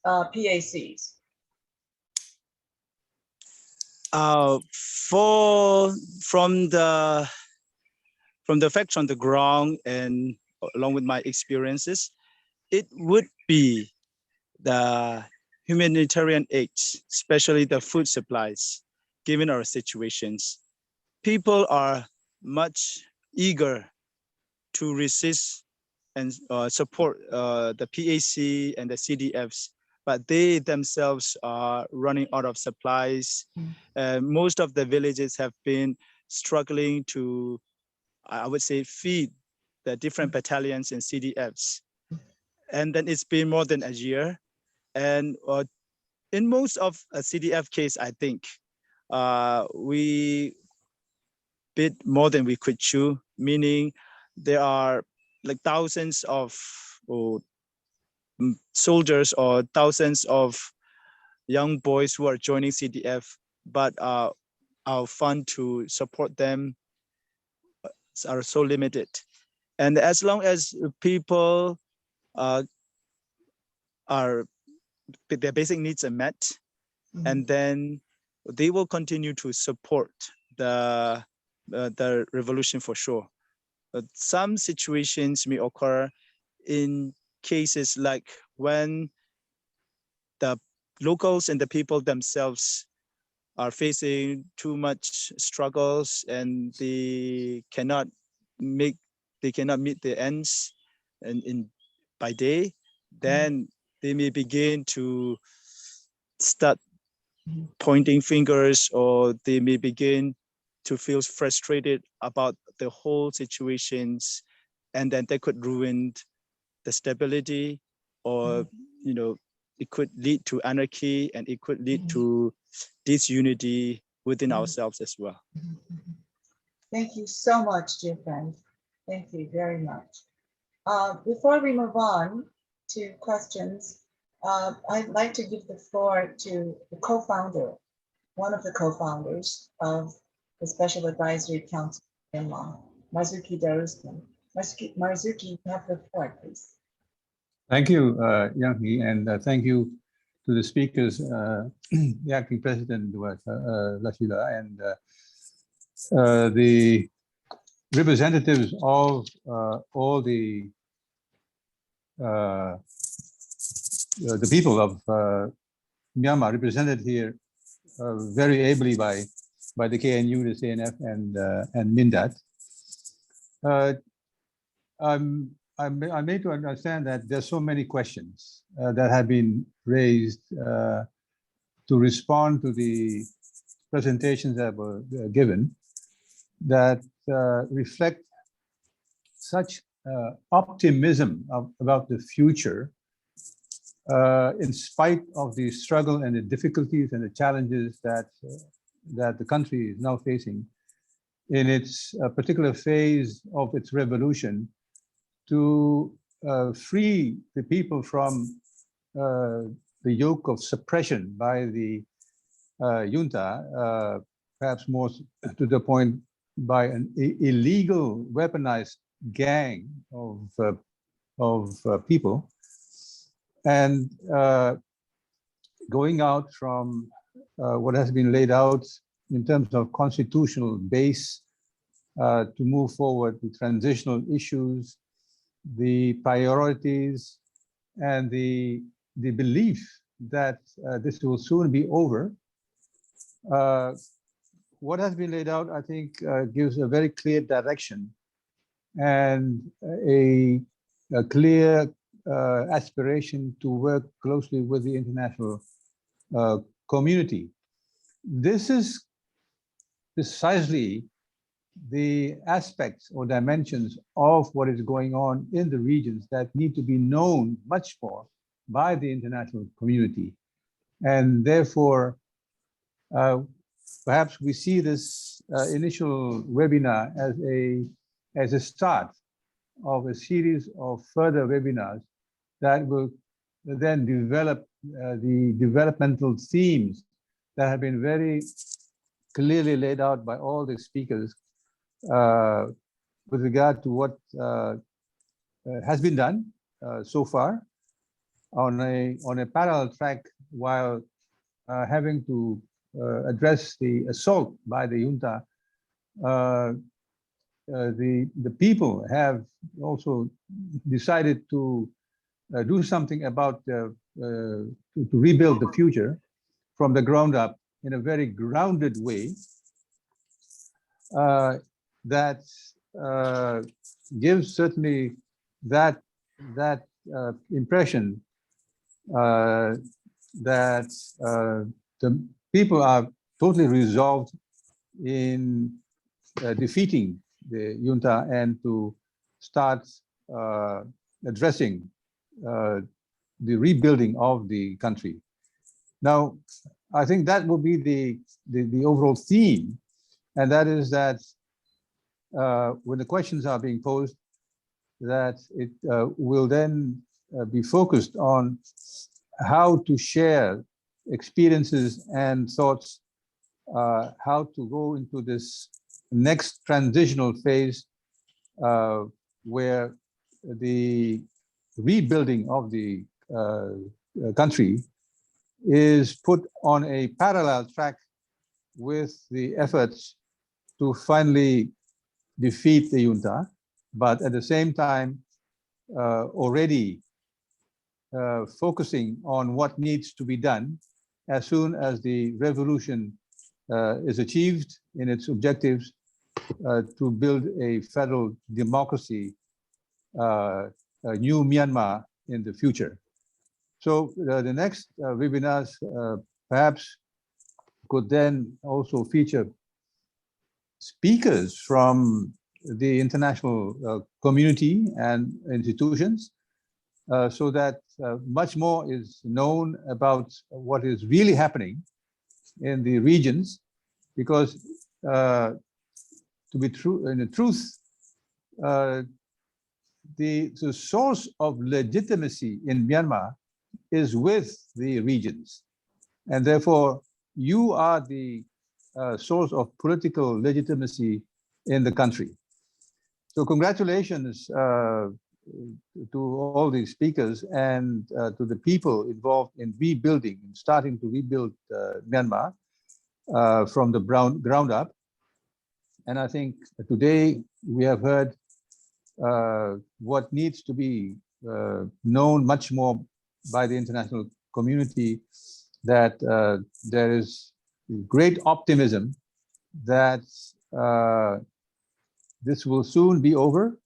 PACs? From the facts on the ground and along with my experiences, it would be the humanitarian aid, especially the food supplies, given our situations. People are much eager to resist and support the PAC and the CDFs, but they themselves are running out of supplies. Most of the villages have been struggling to, I would say, feed the different battalions and CDFs. And then it's been more than a year. And in most of a CDF case, I think we bit more than we could chew, meaning there are like thousands of soldiers or thousands of young boys who are joining CDF, but our fund to support them are so limited. And as long as people their basic needs are met, and then they will continue to support the revolution for sure. But some situations may occur in cases like when the locals and the people themselves are facing too much struggles and they cannot meet their ends by day, then they may begin to start pointing fingers, or they may begin to feel frustrated about the whole situations, and then that could ruin the stability, or it could lead to anarchy, and it could lead to disunity within ourselves as well. Thank you so much, dear friend. Thank you very much. Before we move on to questions, I'd like to give the floor to the co-founder, one of the co-founders of the Special Advisory Council in Myanmar, Marzuki Darusman. Marzuki, you have the floor, please. Thank you, Yang Hee, and thank you to the speakers, the acting president, Lashila, and the representatives of all the people of Myanmar represented here very ably by the KNU, the CNF, and MINDAT. I'm made to understand that there's so many questions that have been raised to respond to the presentations that were given that reflect such optimism about the future in spite of the struggle and the difficulties and the challenges that that the country is now facing in its particular phase of its revolution to free the people from the yoke of suppression by the junta, perhaps more to the point by an illegal weaponized gang of people, and going out from what has been laid out in terms of constitutional base to move forward with transitional issues, the priorities, and the belief that this will soon be over. What has been laid out, I think, gives a very clear direction and a clear aspiration to work closely with the international community. This is precisely the aspects or dimensions of what is going on in the regions that need to be known much more by the international community. And therefore, perhaps we see this initial webinar as a start of a series of further webinars that will then develop the developmental themes that have been very clearly laid out by all the speakers with regard to what has been done so far on a parallel track, while having to address the assault by the junta. The people have also decided to do something about to rebuild the future from the ground up in a very grounded way that gives certainly that impression that the people are totally resolved in defeating the junta and to start addressing the rebuilding of the country. Now, I think that will be the overall theme, and that is that when the questions are being posed, that it will then be focused on how to share experiences and thoughts, how to go into this next transitional phase where the rebuilding of the country is put on a parallel track with the efforts to finally defeat the junta, but at the same time already focusing on what needs to be done as soon as the revolution is achieved in its objectives to build a federal democracy, a new Myanmar in the future. So the next webinars perhaps could then also feature speakers from the international community and institutions, so that much more is known about what is really happening in the regions, because to be true, in the truth, the source of legitimacy in Myanmar is with the regions, and therefore you are the source of political legitimacy in the country. So congratulations to all the speakers and to the people involved in rebuilding, starting to rebuild Myanmar from the ground up. And I think today we have heard what needs to be known much more by the international community, that there is great optimism that this will soon be over.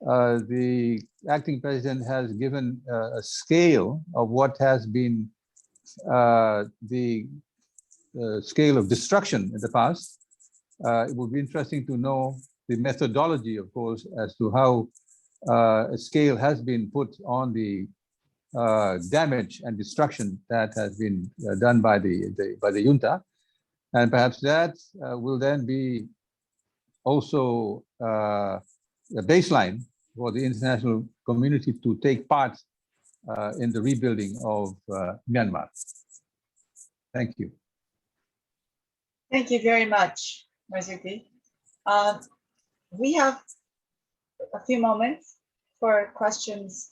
The acting president has given a scale of what has been the scale of destruction in the past. It will be interesting to know the methodology, of course, as to how a scale has been put on the damage and destruction that has been done by the junta. And perhaps that will then be also a baseline for the international community to take part in the rebuilding of Myanmar. Thank you. Thank you very much, Marzuki. We have a few moments for questions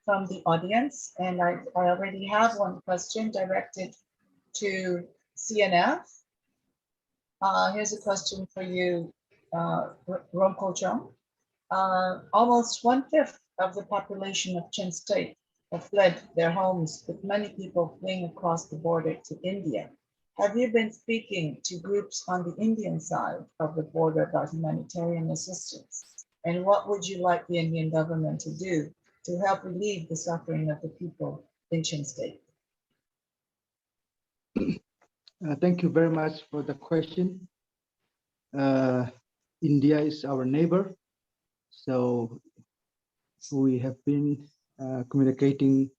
from the audience, and I already have one question directed to CNF. Here's a question for you, Romko Chong. Almost 1/5 of the population of Chin State have fled their homes, with many people fleeing across the border to India. Have you been speaking to groups on the Indian side of the border about humanitarian assistance? And what would you like the Indian government to do to help relieve the suffering of the people in Chin State? Thank you very much for the question. India is our neighbor, so we have been communicating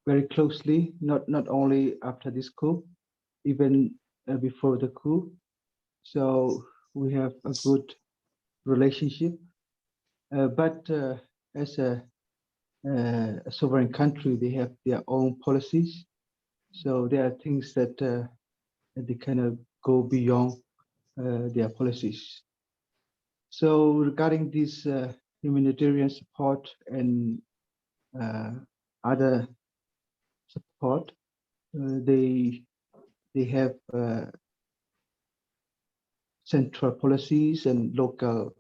very closely, not only after this coup, even before the coup. So we have a good relationship, but as a sovereign country, they have their own policies. So there are things that they cannot go beyond their policies. So regarding this humanitarian support and other support, they have central policies and local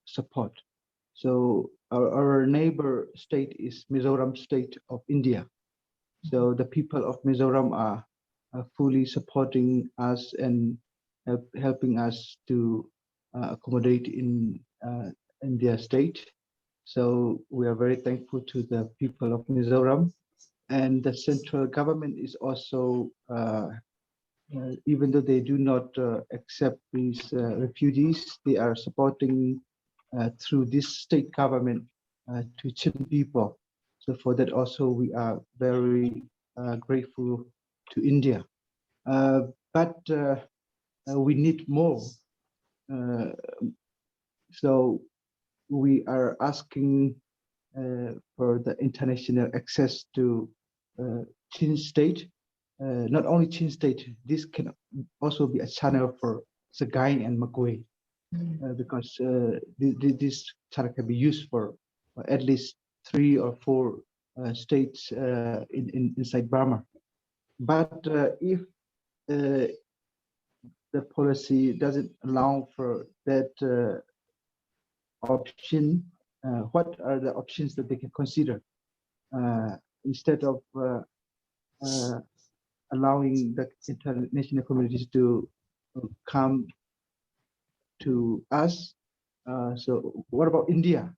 support. So our neighbor state is Mizoram state of India. So the people of Mizoram are fully supporting us and helping us to accommodate in their state. So we are very thankful to the people of Mizoram. And the central government is also, even though they do not accept these refugees, they are supporting through this state government to Chin people. So for that also we are very grateful to India. But we need more. So we are asking for the international access to Chin State. Not only Chin State, this can also be a channel for Sagaing and Magway, because this channel can be used for at least 3 or 4 states inside Burma. But if the policy doesn't allow for that option, what are the options that they can consider? Instead of allowing the international communities to come to us. So what about India?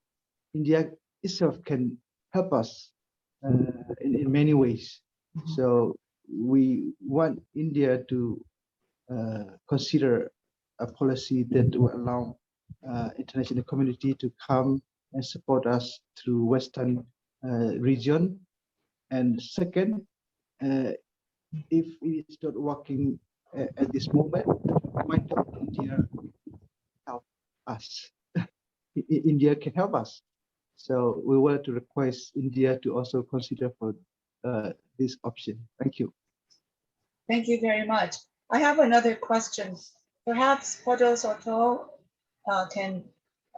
India itself can help us in many ways. So we want India to consider a policy that will allow international community to come and support us through Western region. And second, if it is not working at this moment, why don't India help us? India can help us. So we want to request India to also consider for this option. Thank you. Thank you very much. I have another question. Perhaps Podo Soto can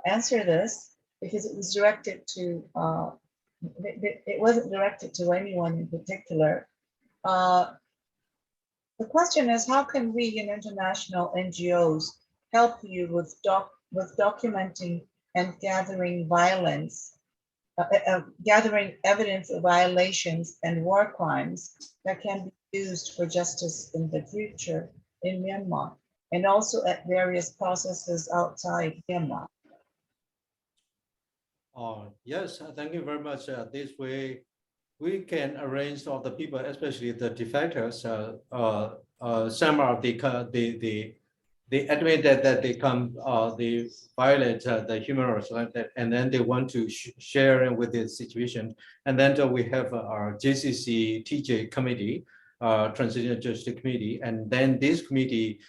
answer this, because it was directed to, it wasn't directed to anyone in particular. The question is, how can we in international NGOs help you with documenting and gathering gathering evidence of violations and war crimes that can be used for justice in the future in Myanmar, and also at various processes outside Myanmar? Yes, thank you very much. This way, we can arrange all the people, especially the defectors. Some are the they admit that they they violate the human rights like that, and then they want to share with this situation. And then we have our JCC TJ committee, Transitional Justice Committee, and then this committee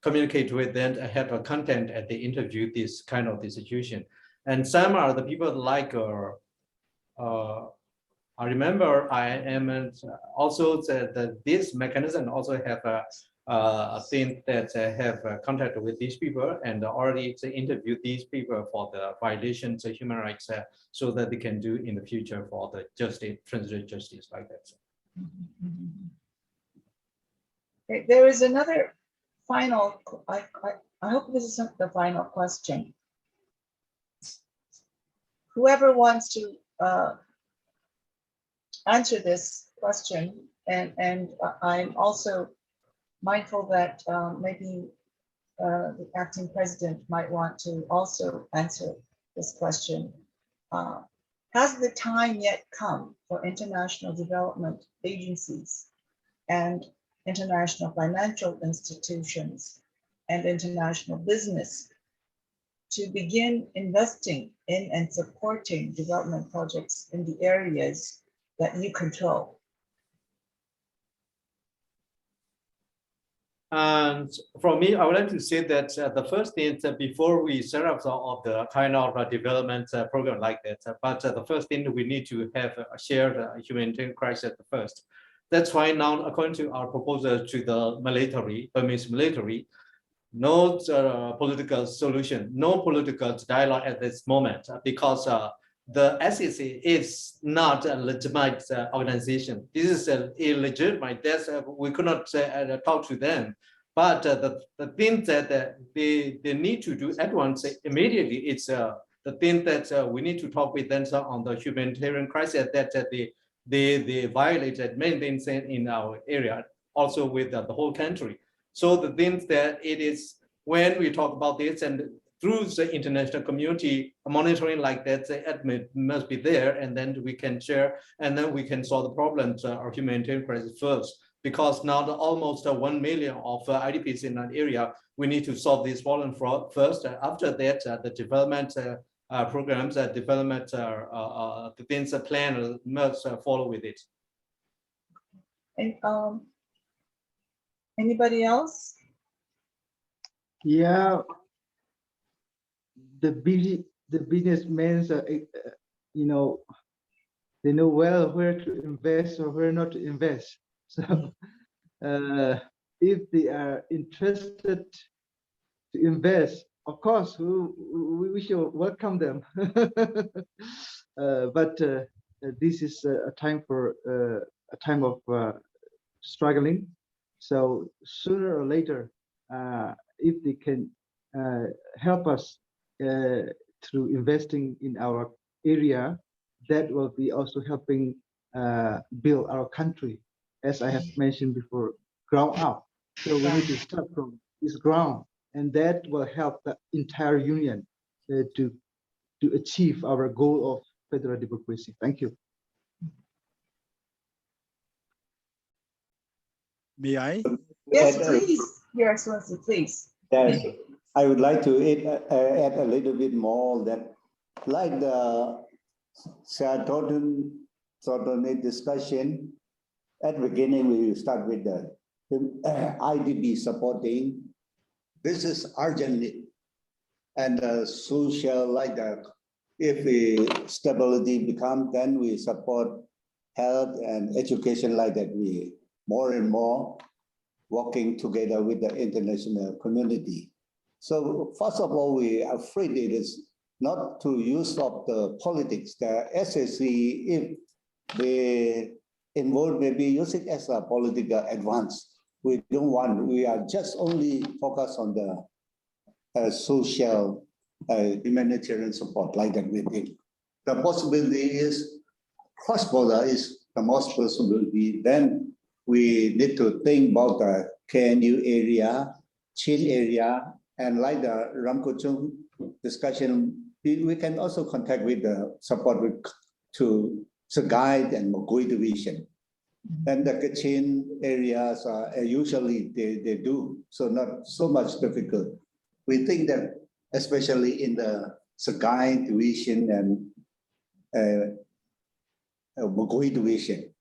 communicate with them and have a content at the interview this kind of the situation. And some are the people like I remember I am also that this mechanism also have a thing that have contact with these people and already interview these people for the violations of human rights so that they can do in the future for the justice, transitional justice like that. Okay, there is another final, I hope this isn't the final question. Whoever wants to answer this question, and I'm also mindful that maybe the acting president might want to also answer this question. Has the time yet come for international development agencies and international financial institutions and international business to begin investing in and supporting development projects in the areas that you control? And for me, I would like to say that the first thing is before we set up the kind of development program like that, but the first thing we need to have a shared humanitarian crisis first. That's why now, according to our proposal to the military, Burmese military, no political solution, no political dialogue at this moment, because the SEC is not a legitimate organization. This is illegitimate. That's we could not talk to them. But the thing that they need to do at once immediately, it's the thing that we need to talk with them on the humanitarian crisis that they violated many things in our area, also with the whole country. So the things that it is when we talk about this and through the international community monitoring like that, the admit must be there, and then we can share, and then we can solve the problems of humanitarian crisis first. Because now almost 1 million of IDPs in an area, we need to solve this problem first. After that, the development programs, development the things plan must follow with it. And anybody else? Yeah, the businessmen, you know, they know well where to invest or where not to invest. So if they are interested to invest, of course, we should welcome them. But this is a time for a time of struggling. So sooner or later, if they can help us through investing in our area, that will be also helping build our country, as I have mentioned before, ground up. So we need to start from this ground, and that will help the entire union to achieve our goal of federal democracy. Thank you. May I? Yes, please, Your Excellency, please. Yes, I would like to add a little bit more that, like the serotonin discussion, at the beginning we start with the IDP supporting. This is urgent need, and social, like the, if stability become, then we support health and education like that. We more and more working together with the international community. So first of all, we are afraid it is not to use of the politics. The SSC, if they involved, maybe use it as a political advance. We don't want, we are just only focused on the social humanitarian support like that we think. The possibility is cross-border is the most possibility. Then we need to think about the KNU area, Chin area, and like the Ramkuchung discussion, we can also contact with the support with, to Sagait and Mogui division. And the Kachin areas are usually they do, so not so much difficult. We think that especially in the Sagaing division and Bogoi division.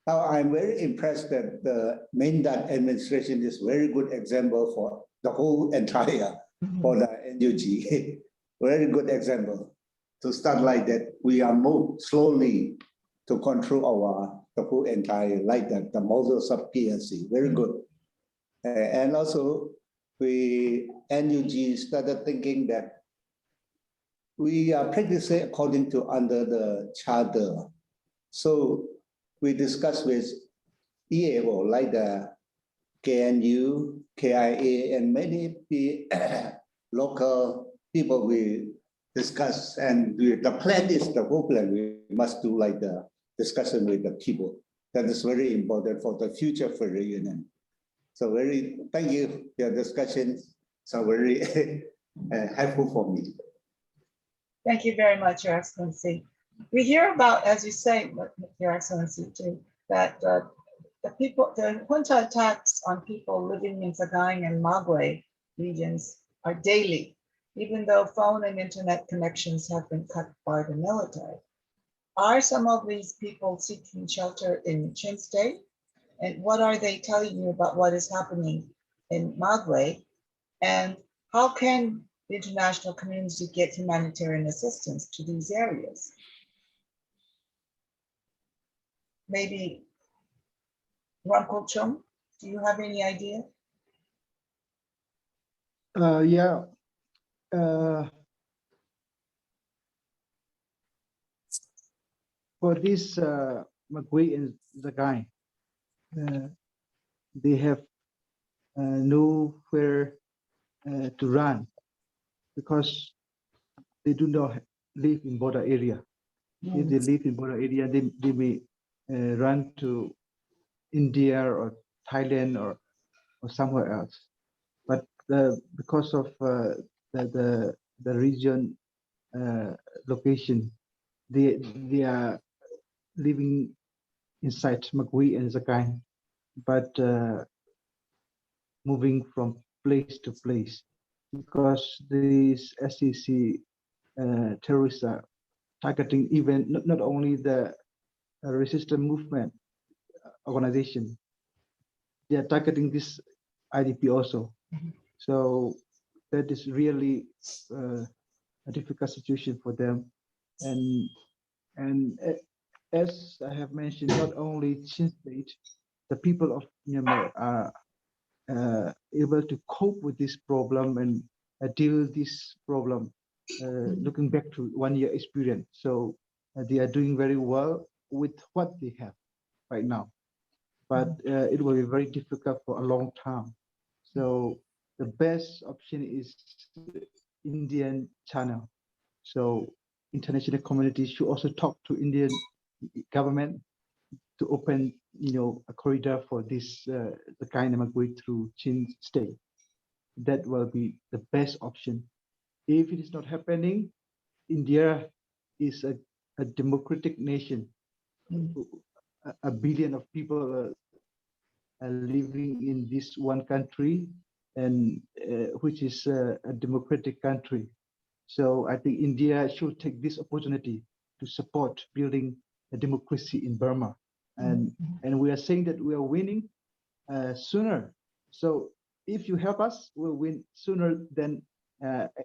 Now I'm very impressed that the Maindat administration is very good example for the whole entire for the NUG. Very good example to start like that. We are moved slowly to control the whole entire like that. The models of PLC very good, and also we NUG started thinking that we are practicing according to under the charter. So we discussed with ERO like the KNU, KIA, and many local people we discuss. And the plan is the whole plan. We must do like the discussion with the people. That is very important for the future for the union. So thank you. Your discussions are very helpful for me. Thank you very much, Your Excellency. We hear about, as you say, Your Excellency, too, that the junta attacks on people living in Sagaing and Magwe regions are daily, even though phone and internet connections have been cut by the military. Are some of these people seeking shelter in Chin State? And what are they telling you about what is happening in Magwe? And how can the international community get humanitarian assistance to these areas? Maybe Ramkul Chung, do you have any idea? Yeah. For this Magui and Zagai, they have nowhere to run because they do not live in border area. If they live in border area, they may run to India or Thailand or somewhere else. But because of the region location, they are living inside Magui and Zagai, but moving from place to place because these SEC terrorists are targeting even not only the resistance movement organization, they are targeting this IDP also. So that is really a difficult situation for them. And as I have mentioned, not only Chin State, the people of Myanmar are able to cope with this problem and deal with this problem looking back to 1 year experience. So they are doing very well with what they have right now. But it will be very difficult for a long time. So the best option is Indian channel. So international community should also talk to Indian government to open, a corridor for this the kind of way through Chin State. That will be the best option. If it is not happening, India is a democratic nation. A billion of people are living in this one country, and which is a democratic country. So I think India should take this opportunity to support building a democracy in Burma. And we are saying that we are winning sooner. So if you help us, we'll win sooner than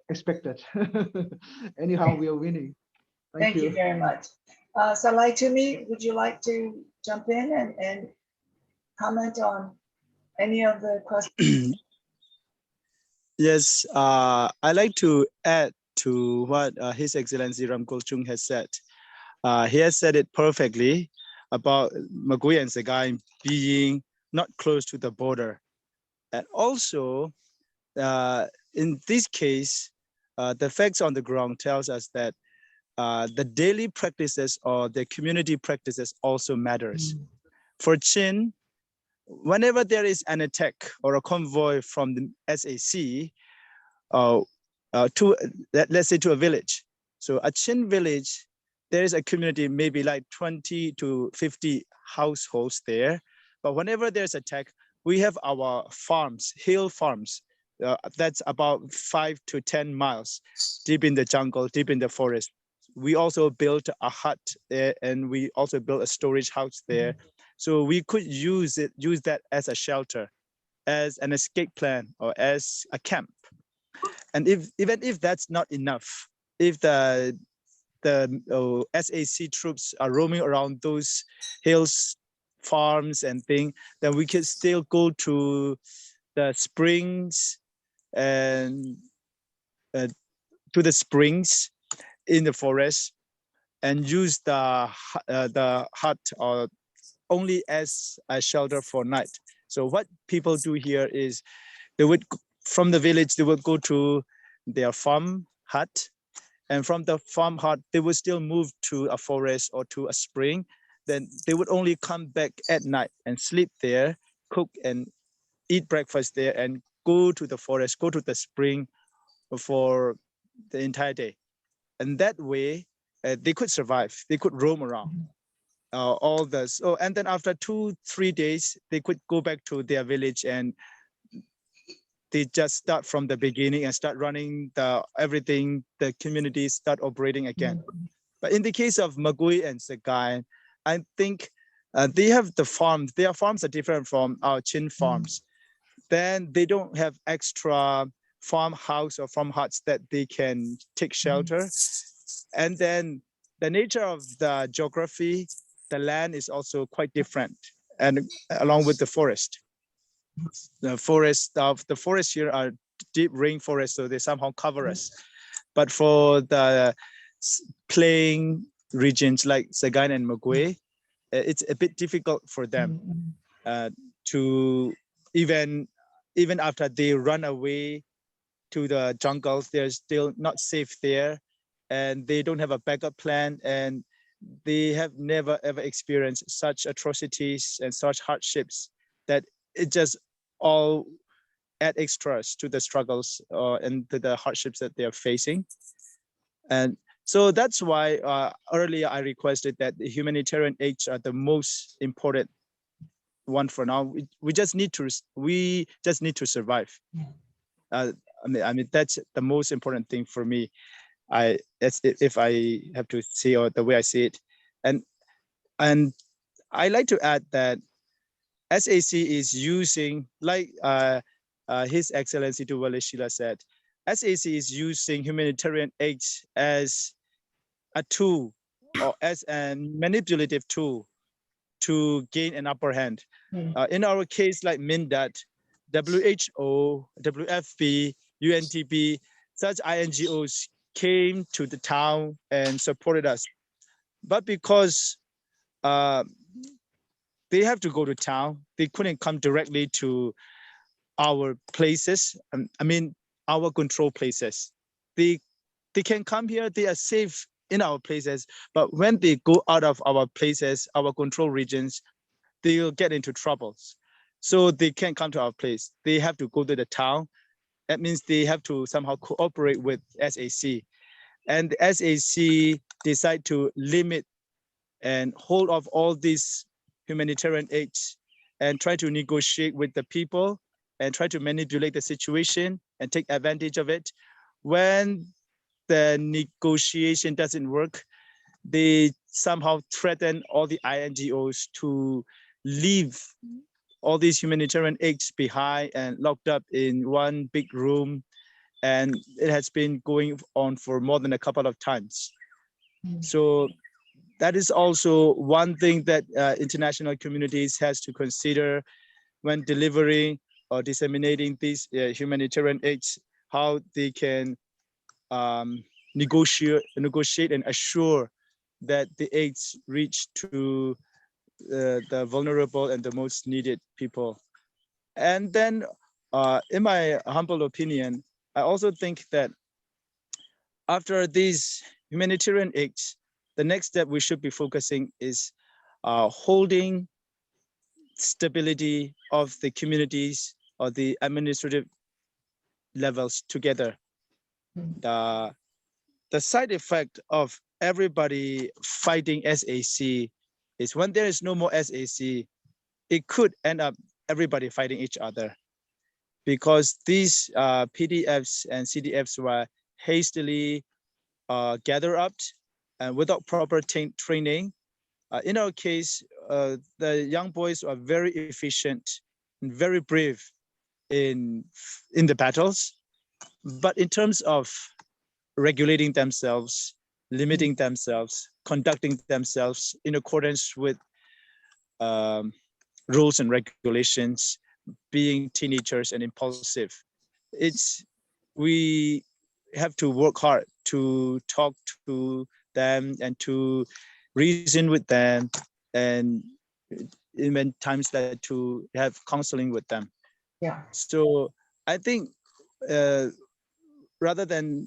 expected. Anyhow, we are winning. Thank you very much. Salai Tumi, would you like to jump in and comment on any of the questions? Yes, I'd like to add to what His Excellency Ramkul Chung has said. He has said it perfectly about Magui and Sagaing being not close to the border. And also, in this case, the facts on the ground tells us that the daily practices or the community practices also matters. For Chin, whenever there is an attack or a convoy from the SAC to, let's say, to a village. So a Chin village there is a community, maybe like 20 to 50 households there. But whenever there's attack, we have our farms, hill farms. That's about 5 to 10 miles deep in the jungle, deep in the forest. We also built a hut there, and we also built a storage house there. So we could use that as a shelter, as an escape plan, or as a camp. And even if that's not enough, if the SAC troops are roaming around those hills, farms and things, then we can still go to the springs and to the springs in the forest and use the hut or only as a shelter for night. So what people do here is they would, from the village, they would go to their farm hut, and from the farm hut, they would still move to a forest or to a spring. Then they would only come back at night and sleep there, cook and eat breakfast there, and go to the forest, go to the spring for the entire day. And that way, they could survive. They could roam around. All this. Oh, and then after 2-3 days, they could go back to their village, and they just start from the beginning and start running everything. The communities start operating again. But in the case of Magui and Sagaing, I think they have the farms. Their farms are different from our Chin farms. Then they don't have extra farmhouse or farm huts that they can take shelter. And then the nature of the geography, the land is also quite different, and along with the forest. The forest here are deep rainforest, so they somehow cover us. But for the plain regions like Sagaing and Magui, it's a bit difficult for them to even after they run away to the jungles, they're still not safe there, and they don't have a backup plan, and they have never ever experienced such atrocities and such hardships that it just all add extras to the struggles and to the hardships that they are facing. And so that's why earlier I requested that the humanitarian aids are the most important one for now. We just need to survive. I mean that's the most important thing for me. If I have to say, or the way I see it, and I like to add that SAC is using, like His Excellency Tuwale Shila said, SAC is using humanitarian aids as a tool or as a manipulative tool to gain an upper hand. In our case, like MINDAT, WHO, WFP, UNDP, such INGOs came to the town and supported us. But because they have to go to town, they couldn't come directly to our places. I mean, our control places. They can come here, they are safe in our places, but when they go out of our places, our control regions, they'll get into troubles. So they can't come to our place. They have to go to the town. That means they have to somehow cooperate with SAC. And the SAC decide to limit and hold off all these humanitarian aids and try to negotiate with the people and try to manipulate the situation and take advantage of it. When the negotiation doesn't work, they somehow threaten all the INGOs to leave all these humanitarian aids behind and locked up in one big room. And it has been going on for more than a couple of times. So that is also one thing that international communities has to consider when delivering or disseminating these humanitarian aids, how they can negotiate and assure that the aids reach to the vulnerable and the most needed people. And then in my humble opinion, I also think that after these humanitarian aids, the next step we should be focusing is holding stability of the communities or the administrative levels together. The side effect of everybody fighting SAC is when there is no more SAC, it could end up everybody fighting each other, because these PDFs and CDFs were hastily gathered up and without proper training. In our case, the young boys are very efficient and very brave in the battles. But in terms of regulating themselves, limiting themselves, conducting themselves in accordance with rules and regulations, being teenagers and impulsive, we have to work hard to talk to them and to reason with them, and in times that to have counseling with them. Yeah. So I think rather than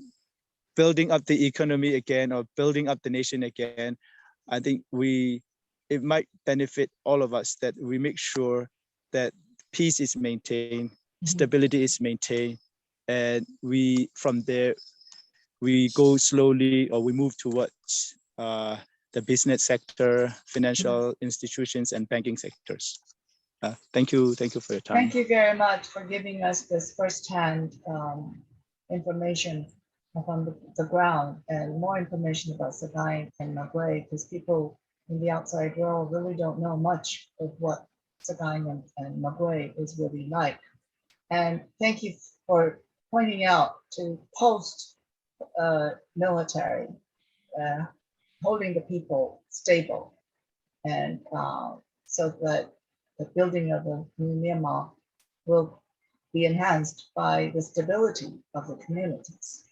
building up the economy again or building up the nation again, I think it might benefit all of us that we make sure that peace is maintained, stability is maintained, and from there we go slowly, or we move towards the business sector, financial institutions, and banking sectors. Thank you for your time. Thank you very much for giving us this firsthand information from the ground, and more information about Sagaing and Magway, because people in the outside world really don't know much of what Sagaing and Magway is really like. And thank you for pointing out to post-military, holding the people stable, and so that the building of the new Myanmar will be enhanced by the stability of the communities.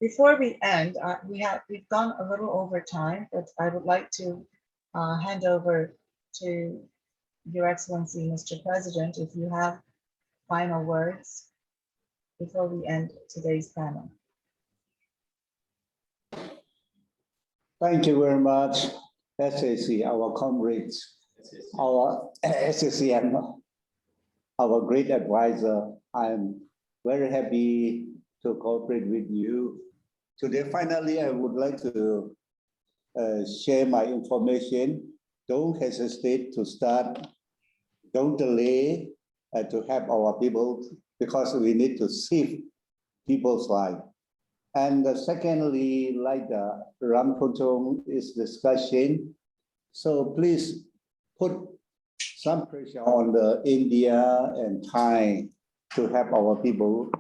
Before we end, we've gone a little over time, but I would like to hand over to Your Excellency, Mr. President, if you have final words before we end today's panel. Thank you very much, SAC, our comrades, our SAC, and our great advisor. I'm very happy to cooperate with you. Today, finally, I would like to share my information. Don't hesitate to start. Don't delay to help our people, because we need to save people's life. And secondly, like the Rampochong is discussion, so please put some pressure on the India and Thai to help our people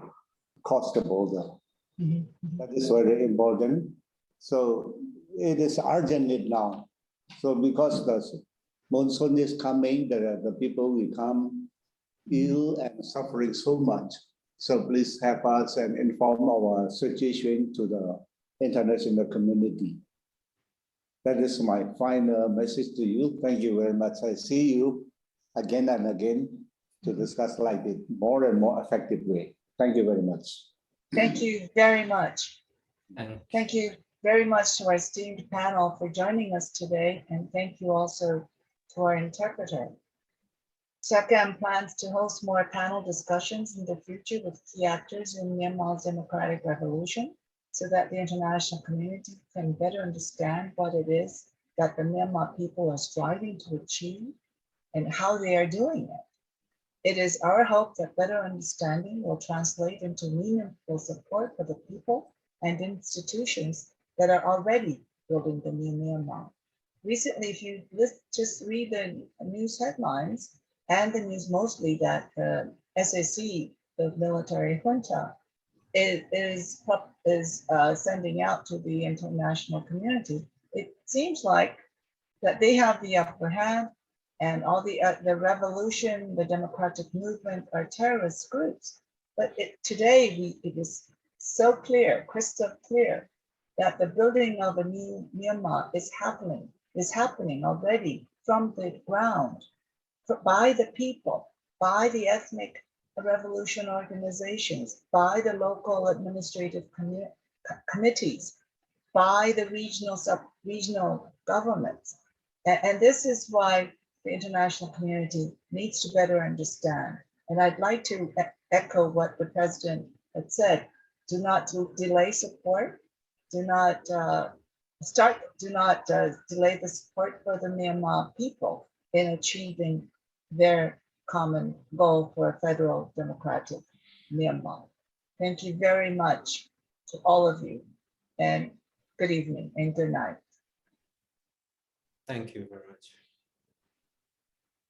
cross the border. That is very important. So it is urgent need now. So because the monsoon is coming, the people will come ill and suffering so much. So please help us and inform our situation to the international community. That is my final message to you. Thank you very much. I see you again and again to discuss like it more and more effective way. Thank you very much. Thank you very much. And Thank you very much to our esteemed panel for joining us today, and thank you also to our interpreter. SACAM plans to host more panel discussions in the future with key actors in Myanmar's democratic revolution, so that the international community can better understand what it is that the Myanmar people are striving to achieve and how they are doing it. It is our hope that better understanding will translate into meaningful support for the people and institutions that are already building the new Myanmar. Recently, if you just read the news headlines, and the news mostly that SAC, the military junta, is sending out to the international community, it seems like that they have the upper hand, and all the revolution, the democratic movement are terrorist groups. But today it is so clear, crystal clear, that the building of a new Myanmar is happening already from the ground, by the people, by the ethnic revolution organizations, by the local administrative committees, by the regional governments. And this is why the international community needs to better understand. And I'd like to echo what the president had said: do not delay support, do not do not delay the support for the Myanmar people in achieving their common goal for a federal democratic Myanmar. Thank you very much to all of you, and good evening and good night. Thank you very much.